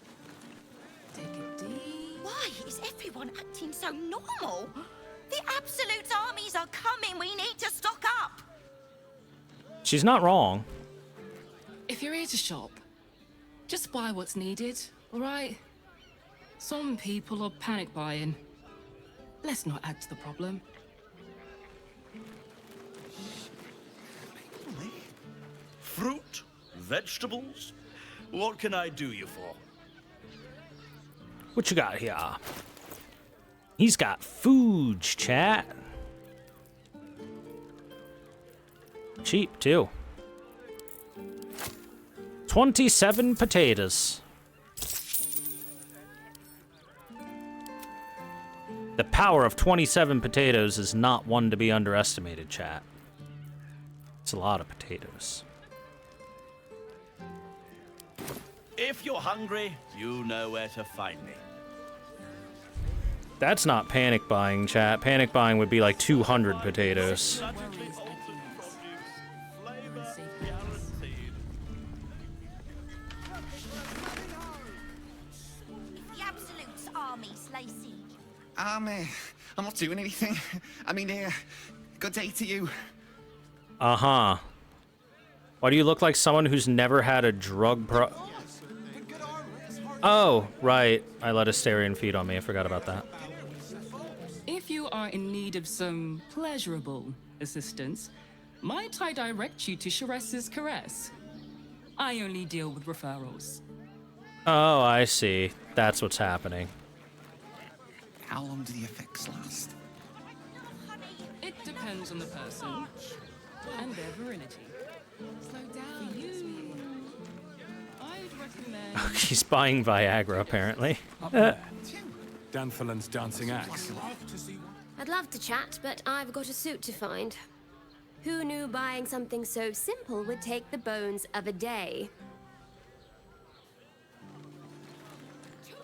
Take it deep. Why is everyone acting so normal? The Absolute armies are coming. We need to stock up. She's not wrong. If you're here to shop, just buy what's needed, all right? Some people are panic buying. Let's not add to the problem. Fruit? Vegetables? What can I do you for? What you got here? He's got food, chat. Cheap, too. 27 potatoes. The power of 27 potatoes is not one to be underestimated, chat. It's a lot of potatoes. If you're hungry, you know where to find me. That's not panic buying, chat. Panic buying would be like 200 potatoes. The Absolute's armies lay siege. I'm not doing anything. I mean, Good day to you. Uh-huh. Why do you look like someone who's never had a drug Oh, right. I let Astarion feed on me. I forgot about that. If you are in need of some pleasurable assistance, might I direct you to Sharess's Caress? I only deal with referrals. Oh, I see. That's what's happening. How long do the effects last? It depends on the person and their virility. Slow down. For you, I'd recommend... He's buying Viagra, apparently. Danthalan's dancing axe. I'd love to chat, but I've got a suit to find. Who knew buying something so simple would take the bones of a day?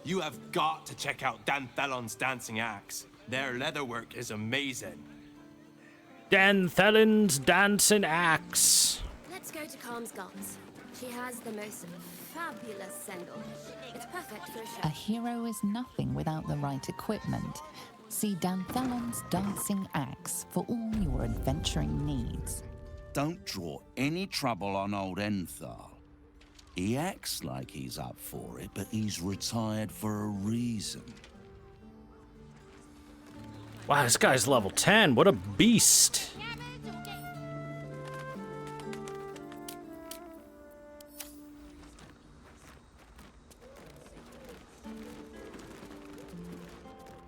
You have got to check out Danthalan's dancing axe. Their leatherwork is amazing. Danthalan's dancing axe. Let's go to Calmsgott's. She has the most fabulous sendal. It's perfect for a show. A hero is nothing without the right equipment. See Danthalan's dancing axe for all your adventuring needs. Don't draw any trouble on old Enthal. He acts like he's up for it, but he's retired for a reason. Wow, this guy's level 10. What a beast.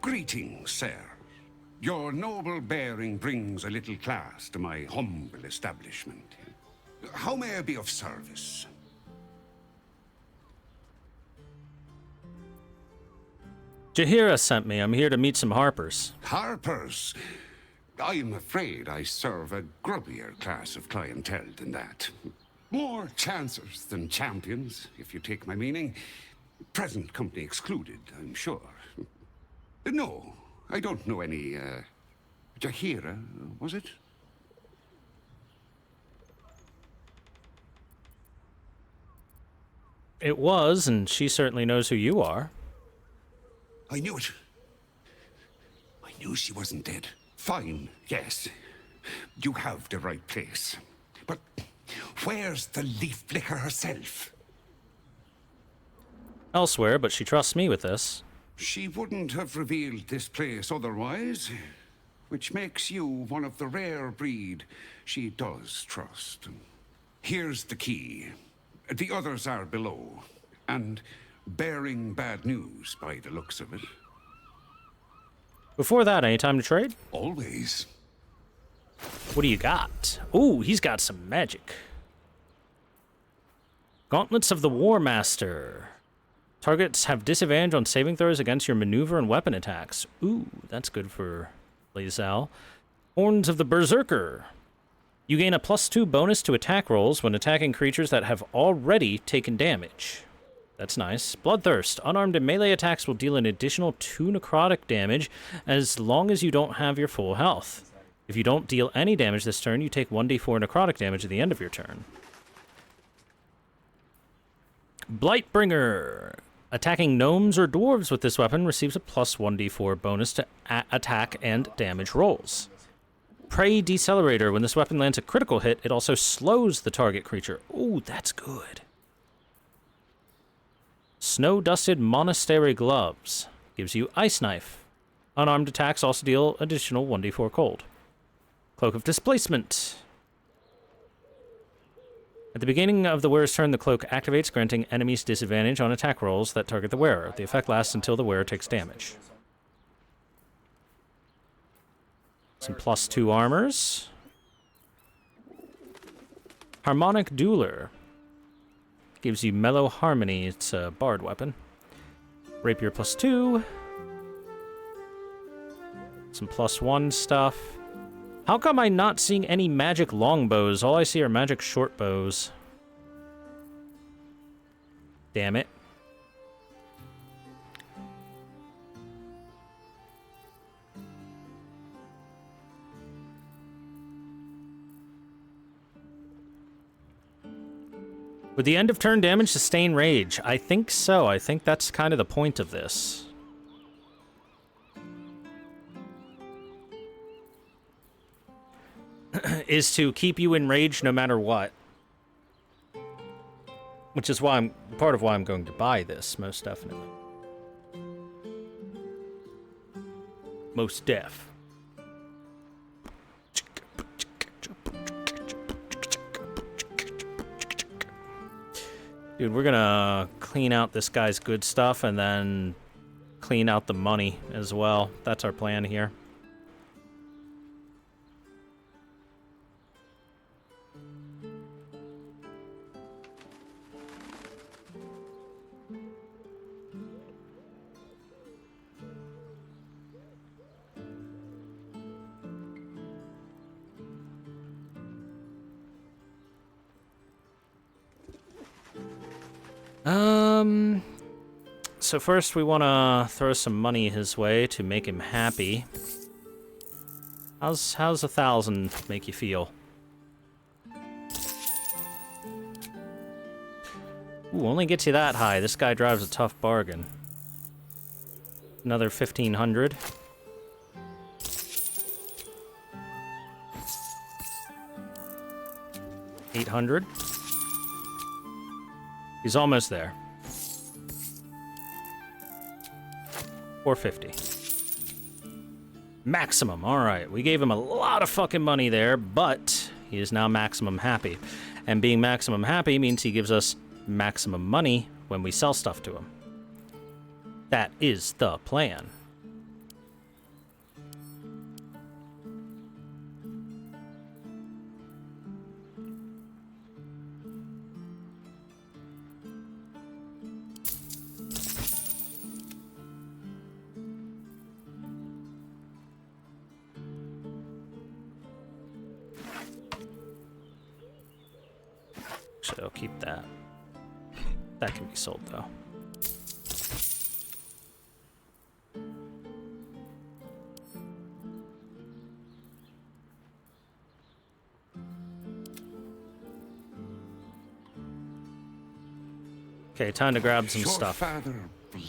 Greetings, sir. Your noble bearing brings a little class to my humble establishment. How may I be of service? Jaheira sent me. I'm here to meet some Harpers. Harpers? I'm afraid I serve a grubbier class of clientele than that. More chancers than champions, if you take my meaning. Present company excluded, I'm sure. No, I don't know any, Jaheira, was it? It was, and she certainly knows who you are. I knew it. I knew she wasn't dead. Fine, yes. You have the right place. But where's the leaf flicker herself? Elsewhere, but she trusts me with this. She wouldn't have revealed this place otherwise, which makes you one of the rare breed she does trust. Here's the key. The others are below, and bearing bad news by the looks of it. Before that, any time to trade? Always. What do you got? Ooh, he's got some magic. Gauntlets of the War Master. Targets have disadvantage on saving throws against your maneuver and weapon attacks. Ooh, that's good for Lae'zel. Horns of the Berserker. You gain a +2 bonus to attack rolls when attacking creatures that have already taken damage. That's nice. Bloodthirst. Unarmed and melee attacks will deal an additional 2 necrotic damage as long as you don't have your full health. If you don't deal any damage this turn, you take 1d4 necrotic damage at the end of your turn. Blightbringer. Attacking gnomes or dwarves with this weapon receives a +1d4 bonus to attack and damage rolls. Prey Decelerator. When this weapon lands a critical hit, it also slows the target creature. Ooh, that's good. Snow-Dusted Monastery Gloves. Gives you Ice Knife. Unarmed attacks also deal additional 1d4 cold. Cloak of Displacement. At the beginning of the wearer's turn, the cloak activates, granting enemies disadvantage on attack rolls that target the wearer. The effect lasts until the wearer takes damage. Some +2 armors. Harmonic Dueler. Gives you Mellow Harmony. It's a bard weapon. Rapier +2. Some +1 stuff. How come I'm not seeing any magic longbows? All I see are magic short bows. Damn it. Would the end of turn damage sustain rage? I think so. I think that's kind of the point of this. is to keep you enraged no matter what. Which is why part of why I'm going to buy this, most definitely. Most def. Dude, we're gonna clean out this guy's good stuff and then clean out the money as well. That's our plan here. So first we want to throw some money his way to make him happy. How's 1,000 make you feel? Ooh, only gets you that high. This guy drives a tough bargain. Another 1,500. $800. He's almost there. 450. Maximum. All right. We gave him a lot of fucking money there, but he is now maximum happy. And being maximum happy means he gives us maximum money when we sell stuff to him. That is the plan. So I'll keep that. That can be sold, though. Okay, time to grab some stuff. Father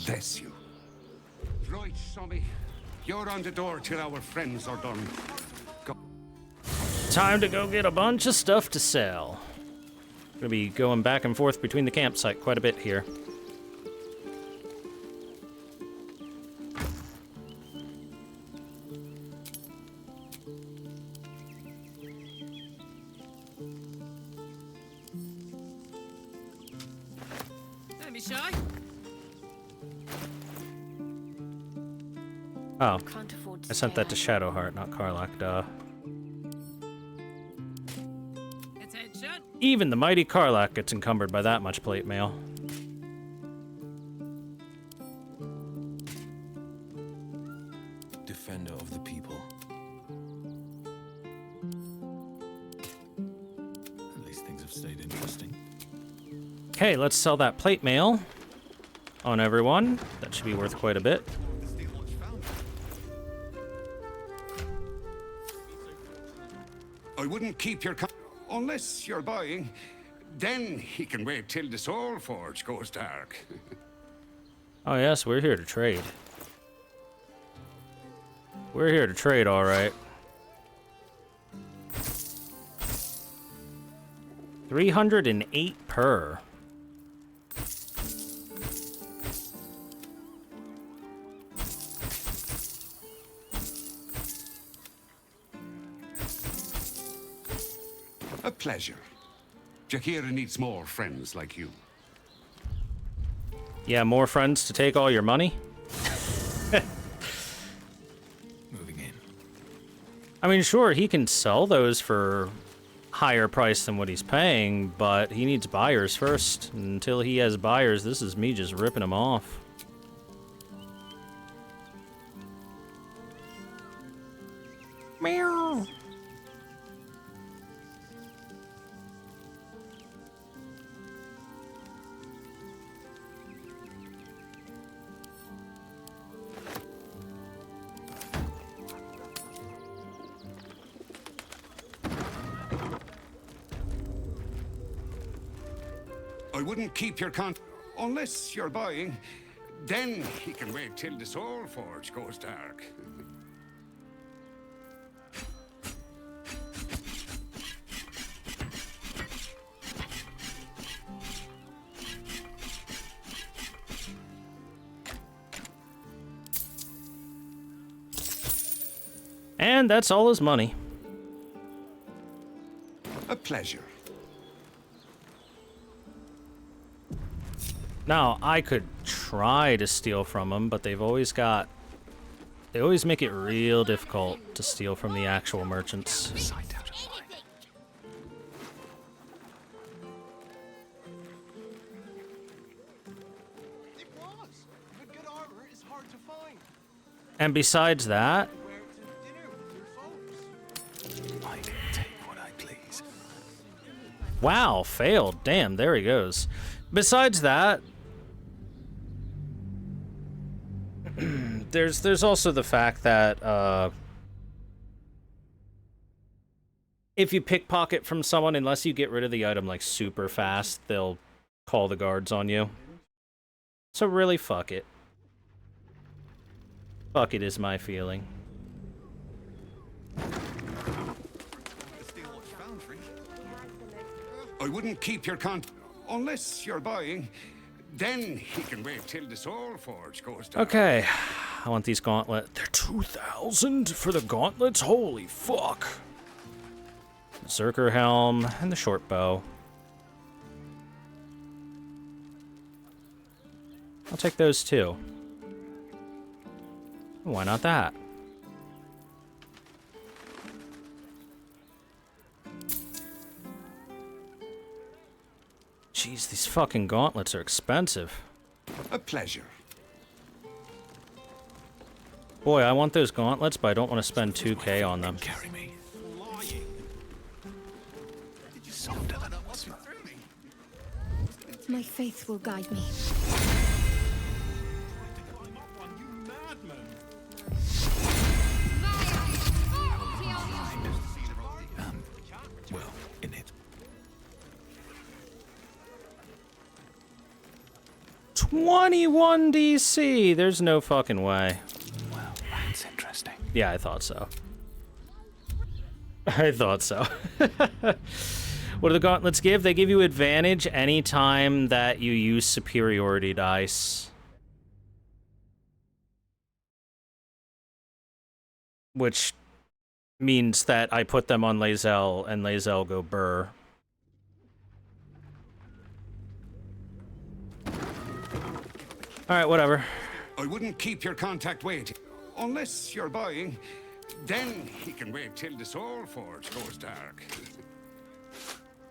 bless you. Right, Sommy. You're on the door till our friends are done. Go. Time to go get a bunch of stuff to sell. Gonna be going back and forth between the campsite quite a bit here. Don't be shy. Oh, I sent that to Shadowheart, not Karlach, duh. Even the mighty Karlach gets encumbered by that much plate mail. Defender of the people. At least things have stayed interesting. Okay, let's sell that plate mail on everyone. That should be worth quite a bit. I wouldn't keep your unless you're buying. Then he can wait till the Soul Forge goes dark. Oh yes, we're here to trade. We're here to trade, all right. 308 per. A pleasure. Jakira needs more friends like you. Yeah, more friends to take all your money? Moving in. I mean, sure, he can sell those for higher price than what he's paying, but he needs buyers first. Until he has buyers, this is me just ripping him off. Meow. I wouldn't keep your unless you're buying. Then he can wait till the Soul Forge goes dark. And that's all his money. A pleasure. Now, I could try to steal from them, but they've always got... They always make it real difficult to steal from the actual merchants. And besides that... I can take what I please. Wow, failed. Damn, there he goes. Besides that... there's also the fact that, if you pickpocket from someone, unless you get rid of the item, like, super fast, they'll call the guards on you. So really, fuck it. Fuck it is my feeling. I wouldn't keep your unless you're buying. Then he can wait till the Soul Forge goes down. Okay, I want these gauntlets. They're 2,000 for the gauntlets? Holy fuck. Berserker helm and the short bow. I'll take those too. Why not that? Jeez, these fucking gauntlets are expensive. A pleasure. Boy, I want those gauntlets, but I don't want to spend 2K on them. Carry me. My faith will guide me. Well, in it. 21 DC! There's no fucking way. Well, that's interesting. Yeah, I thought so. I thought so. What do the gauntlets give? They give you advantage anytime that you use superiority dice. Which means that I put them on Lae'zel, and Lae'zel go burr. Alright, whatever. I wouldn't keep your contact waiting. Unless you're buying. Then he can wait till the Soul Forge goes dark.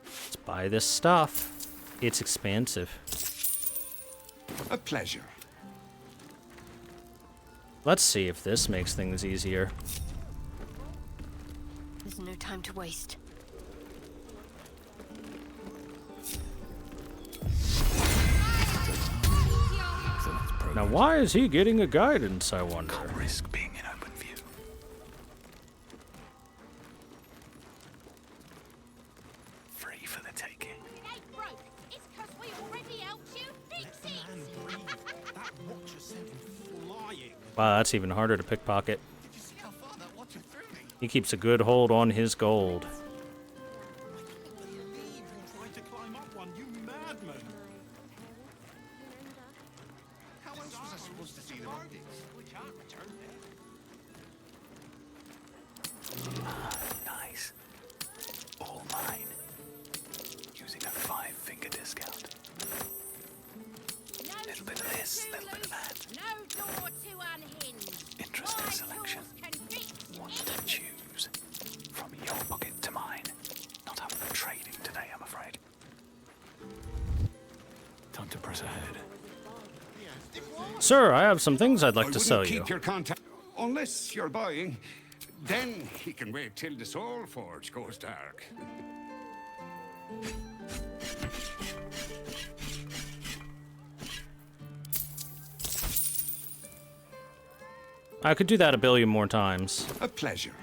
Let's buy this stuff. It's expensive. A pleasure. Let's see if this makes things easier. There's no time to waste. Now, why is he getting a guidance, I wonder? Can't risk being in open view. Free for the taking. It ain't broke. It's 'cause we already helped you fix it. That watcher sent him flying. Wow, that's even harder to pickpocket. Did you see how far that watcher threw me? He keeps a good hold on his gold. I can't believe you tried to climb up one, you madman. How else was I supposed to see the verdict? We can't return it. Nice. All mine. Using a 5-finger discount. Little bit of this, little bit of that. No door to unhinge. Interesting selection. What to choose. From your pocket to mine. Not up for trading today, I'm afraid. Time to press ahead. Sir, I have some things I'd like to sell you. Keep your contact unless you're buying. Then he can wait till the Soul Forge goes dark. I could do that a billion more times. A pleasure.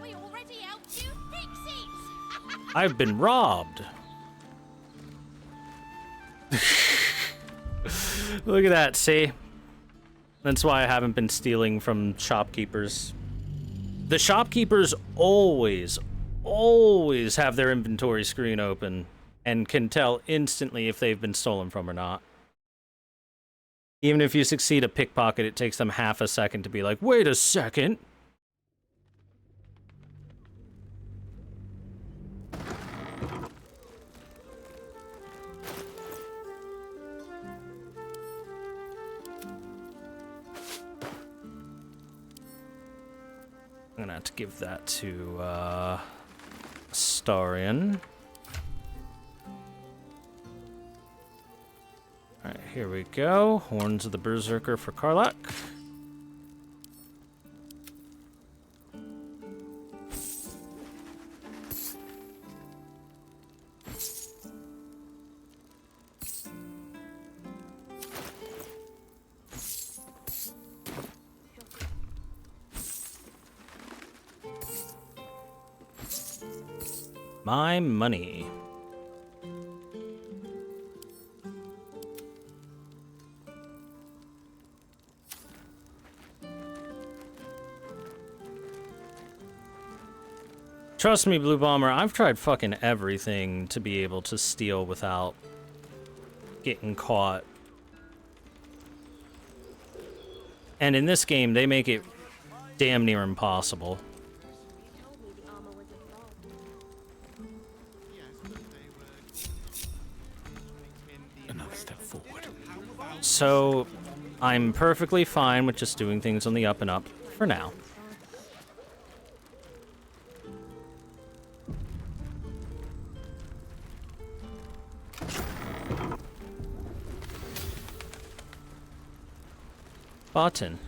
We already helped you fix it. I've been robbed. Look at that, see? That's why I haven't been stealing from shopkeepers. The shopkeepers always have their inventory screen open and can tell instantly if they've been stolen from or not. Even if you succeed a pickpocket, it takes them half a second to be like, wait a second. I'm gonna have to give that to Astarion. Alright, here we go. Horns of the Berserker for Karlach. My money. Trust me, Blue Bomber, I've tried fucking everything to be able to steal without getting caught. And in this game, they make it damn near impossible. Another step forward. So, I'm perfectly fine with just doing things on the up and up for now. Button.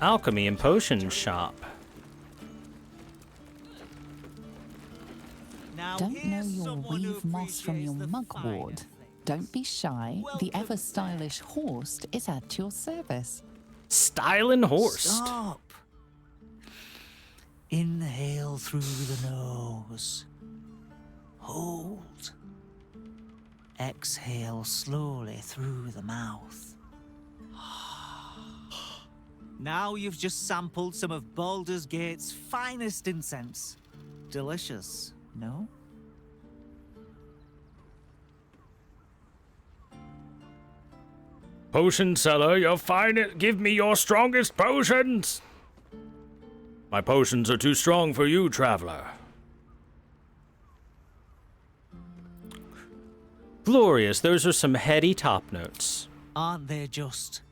Alchemy and potion shop. Don't know your weave moss from your mugwort. Don't be shy. The ever-stylish Horst is at your service. Stylin' Horst. Stop. Inhale through the nose. Hold. Exhale slowly through the mouth. Now you've just sampled some of Baldur's Gate's finest incense. Delicious, no? Potion seller, you're fine. Give me your strongest potions. My potions are too strong for you, traveler. Glorious, those are some heady top notes. Aren't they just?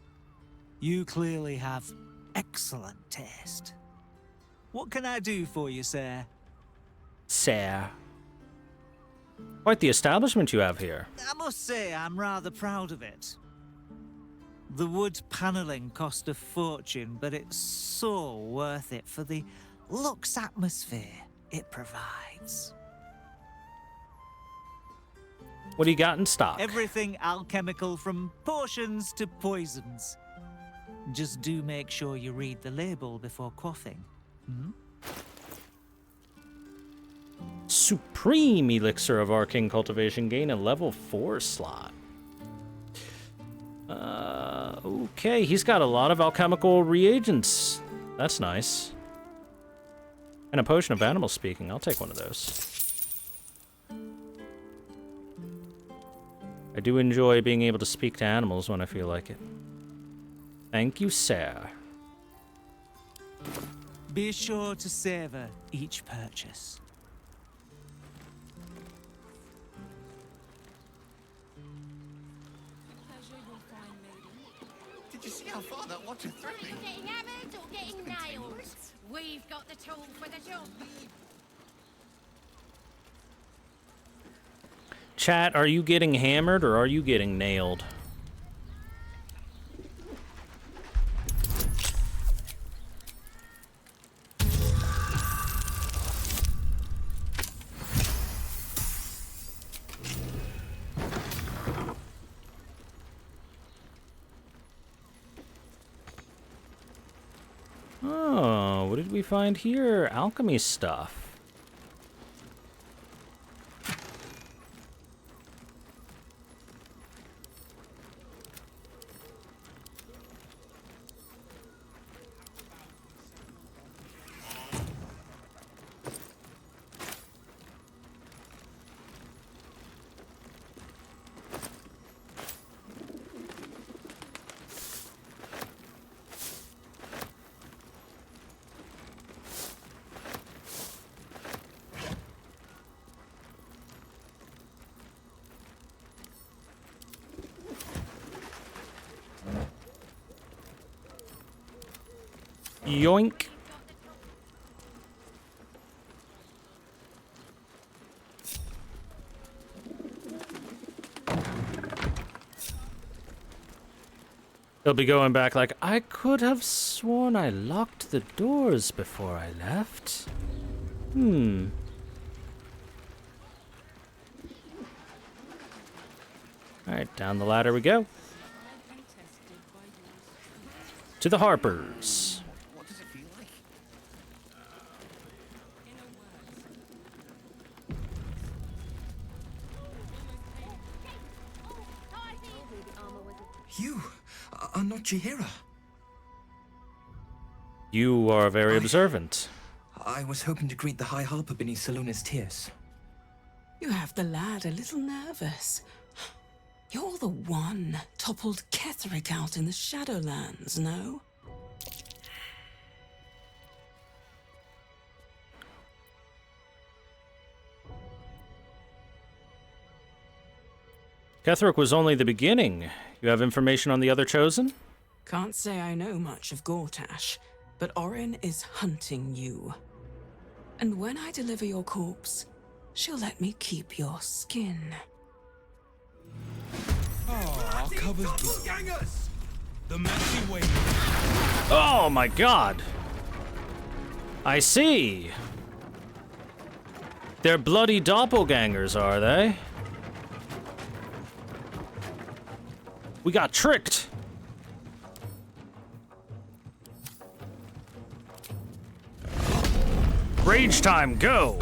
You clearly have excellent taste. What can I do for you, sir? Sir. Quite the establishment you have here. I must say I'm rather proud of it. The wood paneling cost a fortune, but it's so worth it for the luxe atmosphere it provides. What do you got in stock? Everything alchemical from potions to poisons. Just do make sure you read the label before quaffing. Hmm? Supreme Elixir of Arcane Cultivation. Gain a level 4 slot. Okay, he's got a lot of alchemical reagents. That's nice. And a potion of animal speaking. I'll take one of those. I do enjoy being able to speak to animals when I feel like it. Thank you, sir. Be sure to savor each purchase. Did you see how far that water threw me? Getting hammered or getting nailed? We've got the tool for the job. Chat, are you getting hammered or are you getting nailed? Oh, what did we find here? Alchemy stuff. Yoink. He'll be going back like, I could have sworn I locked the doors before I left. Alright, down the ladder we go. To the Harpers. What does it feel like? You are not Chihira. You are very observant. I was hoping to greet the High Harper beneath Saluna's tears. You have the lad a little nervous. You're the one toppled Ketheric out in the Shadowlands, no? Ketheric was only the beginning. You have information on the other Chosen? Can't say I know much of Gortash, but Orin is hunting you. And when I deliver your corpse, she'll let me keep your skin. Oh, covers doppelgangers! The messy way. Oh my god! I see! They're bloody doppelgangers, are they? We got tricked! Rage time, go!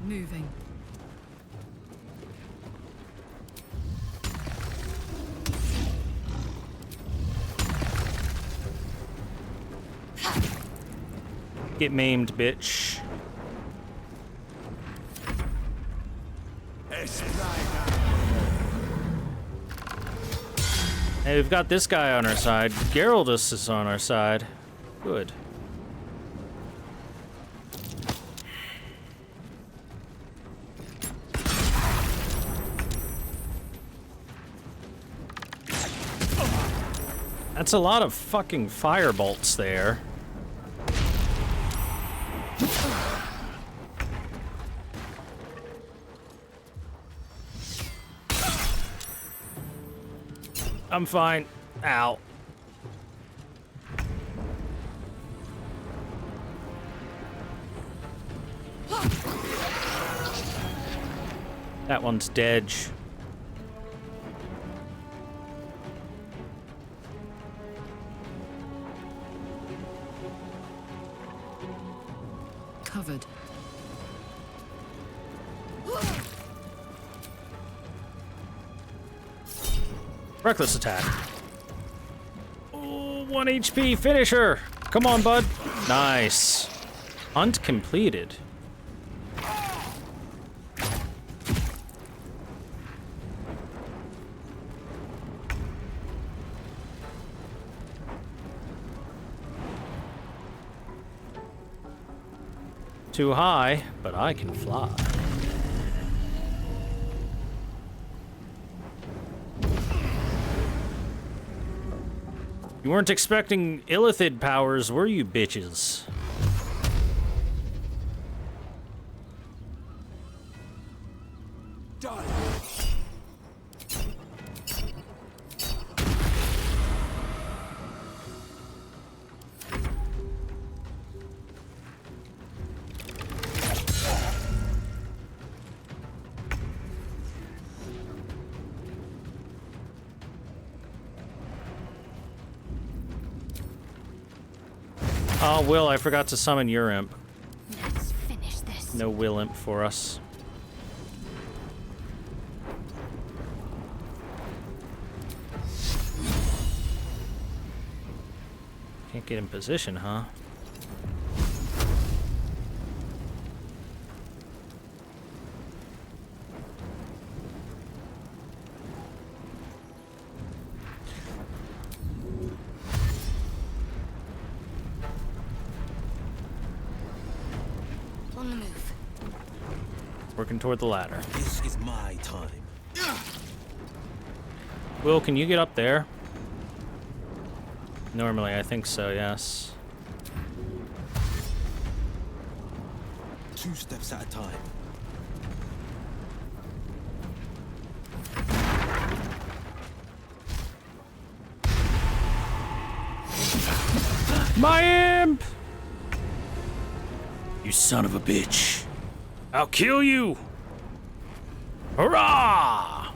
Moving. Get maimed, bitch. Hey, we've got this guy on our side. Geraldus is on our side. Good. That's a lot of fucking fire bolts there. I'm fine. Ow. That one's dead. Covered. Reckless attack. Oh, 1 HP, finish her. Come on, bud. Nice. Hunt completed. Too high, but I can fly. You weren't expecting Illithid powers, were you, bitches? Oh, Will, I forgot to summon your imp. Let's finish this. No Will imp for us. Can't get in position, huh? On the move. Working toward the ladder. This is my time. Will, can you get up there? Normally, I think so, yes. 2 steps at a time. My imp! You son of a bitch. I'll kill you! Hurrah!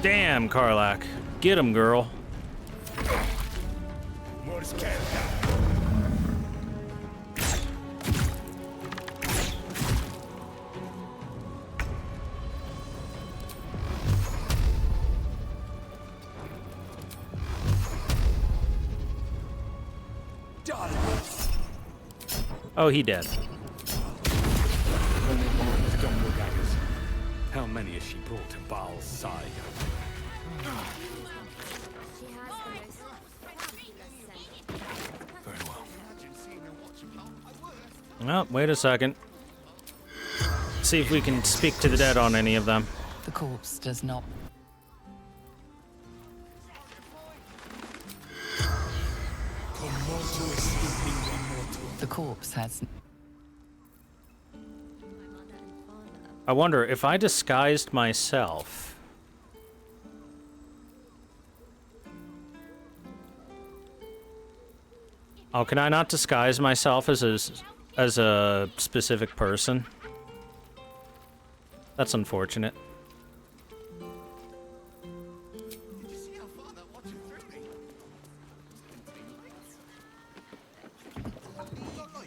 Damn, Karlak. Get him, girl. Oh, he dead. How many has she brought to Baal's side? Very well. Oh, wait a second. See if we can speak to the dead on any of them. The corpse does not. The corpse has. I wonder if I disguised myself. Oh, can I not disguise myself as a specific person? That's unfortunate.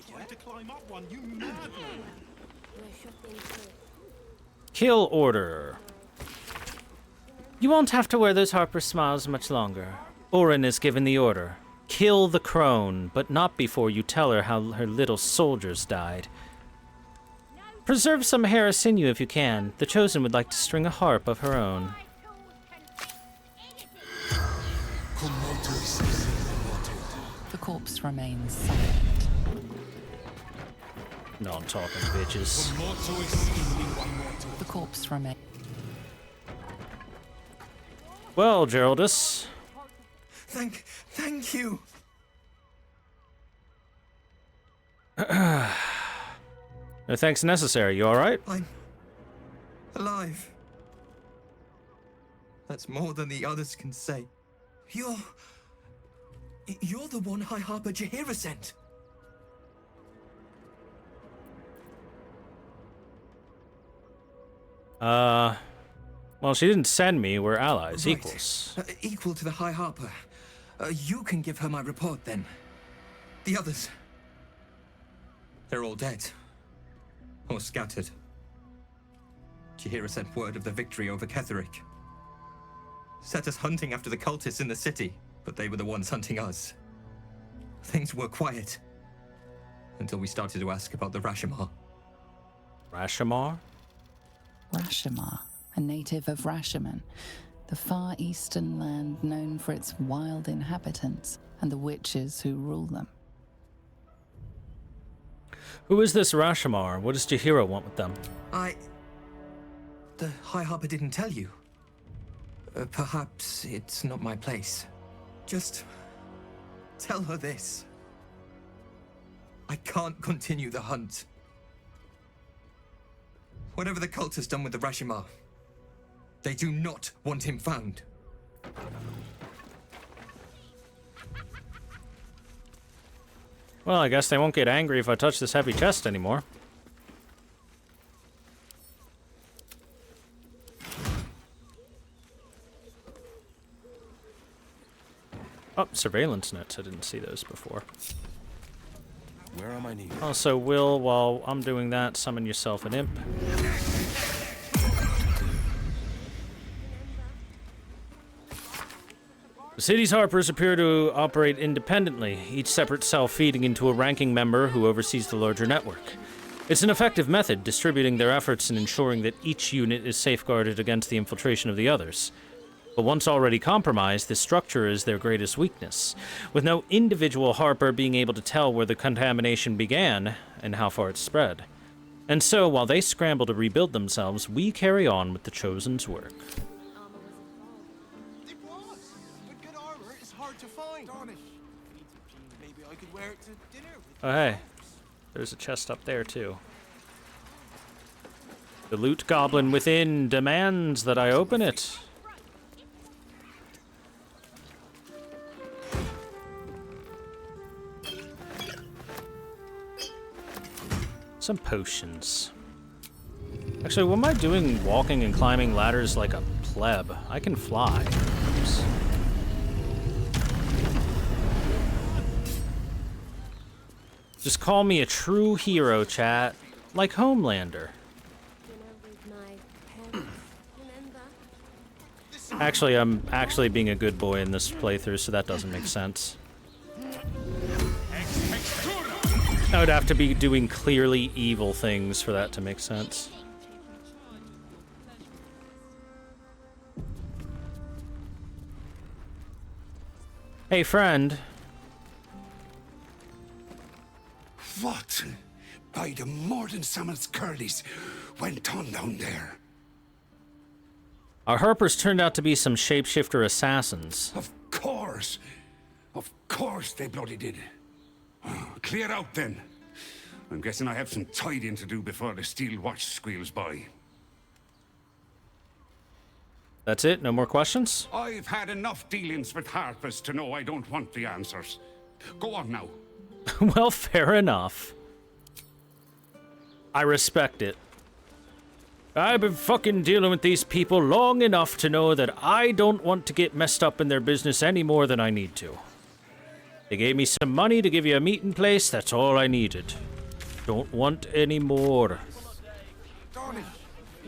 Trying to climb up one, you madman! Kill order. You won't have to wear those Harper smiles much longer. Orin has given the order. Kill the crone, but not before you tell her how her little soldiers died. Preserve some hair or sinew if you can. The Chosen would like to string a harp of her own. The corpse remains silent. Non-talking bitches. The corpse remains. Well, Geraldus. Thank you. No thanks necessary. You alright? I'm alive. That's more than the others can say. You're the one High Harper Jaheira sent. Well, she didn't send me. We're allies, Right. equals. Equal to the High Harper. You can give her my report then. The others. They're all dead. Or scattered. Jaheira sent word of the victory over Ketheric. Set us hunting after the cultists in the city, but they were the ones hunting us. Things were quiet. Until we started to ask about the Rashomar. Rashomar? Rashomar, a native of Rashomon, the far eastern land known for its wild inhabitants and the witches who rule them. Who is this Rashomar? What does Jaheira want with them? The High Harper didn't tell you. Perhaps it's not my place. Just tell her this. I can't continue the hunt. Whatever the cult has done with the Rashomar, they do not want him found. Well, I guess they won't get angry if I touch this heavy chest anymore. Oh, surveillance nets. I didn't see those before. Where am I needed? Also, Will, while I'm doing that, summon yourself an imp. The city's Harpers appear to operate independently, each separate cell feeding into a ranking member who oversees the larger network. It's an effective method, distributing their efforts and ensuring that each unit is safeguarded against the infiltration of the others. But once already compromised, this structure is their greatest weakness, with no individual Harper being able to tell where the contamination began and how far it spread. And so, while they scramble to rebuild themselves, we carry on with the Chosen's work. It was, but good armor is hard to find. Maybe I could wear it to dinner. Oh, hey. There's a chest up there, too. The loot goblin within demands that I open it. Some potions. Actually, what am I doing walking and climbing ladders like a pleb? I can fly. Oops. Just call me a true hero, chat. Like Homelander. Actually, I'm actually being a good boy in this playthrough, so that doesn't make sense. I would have to be doing clearly evil things for that to make sense. Hey, friend. What? By the Morden Summon's curlies went on down there. Our Harpers turned out to be some shapeshifter assassins. Of course they bloody did. Clear out then. I'm guessing I have some tidying to do before the steel watch squeals by. That's it? No more questions? I've had enough dealings with Harpers to know I don't want the answers. Go on now. Well, fair enough. I respect it. I've been fucking dealing with these people long enough to know that I don't want to get messed up in their business any more than I need to. They gave me some money to give you a meeting place, that's all I needed. Don't want any more.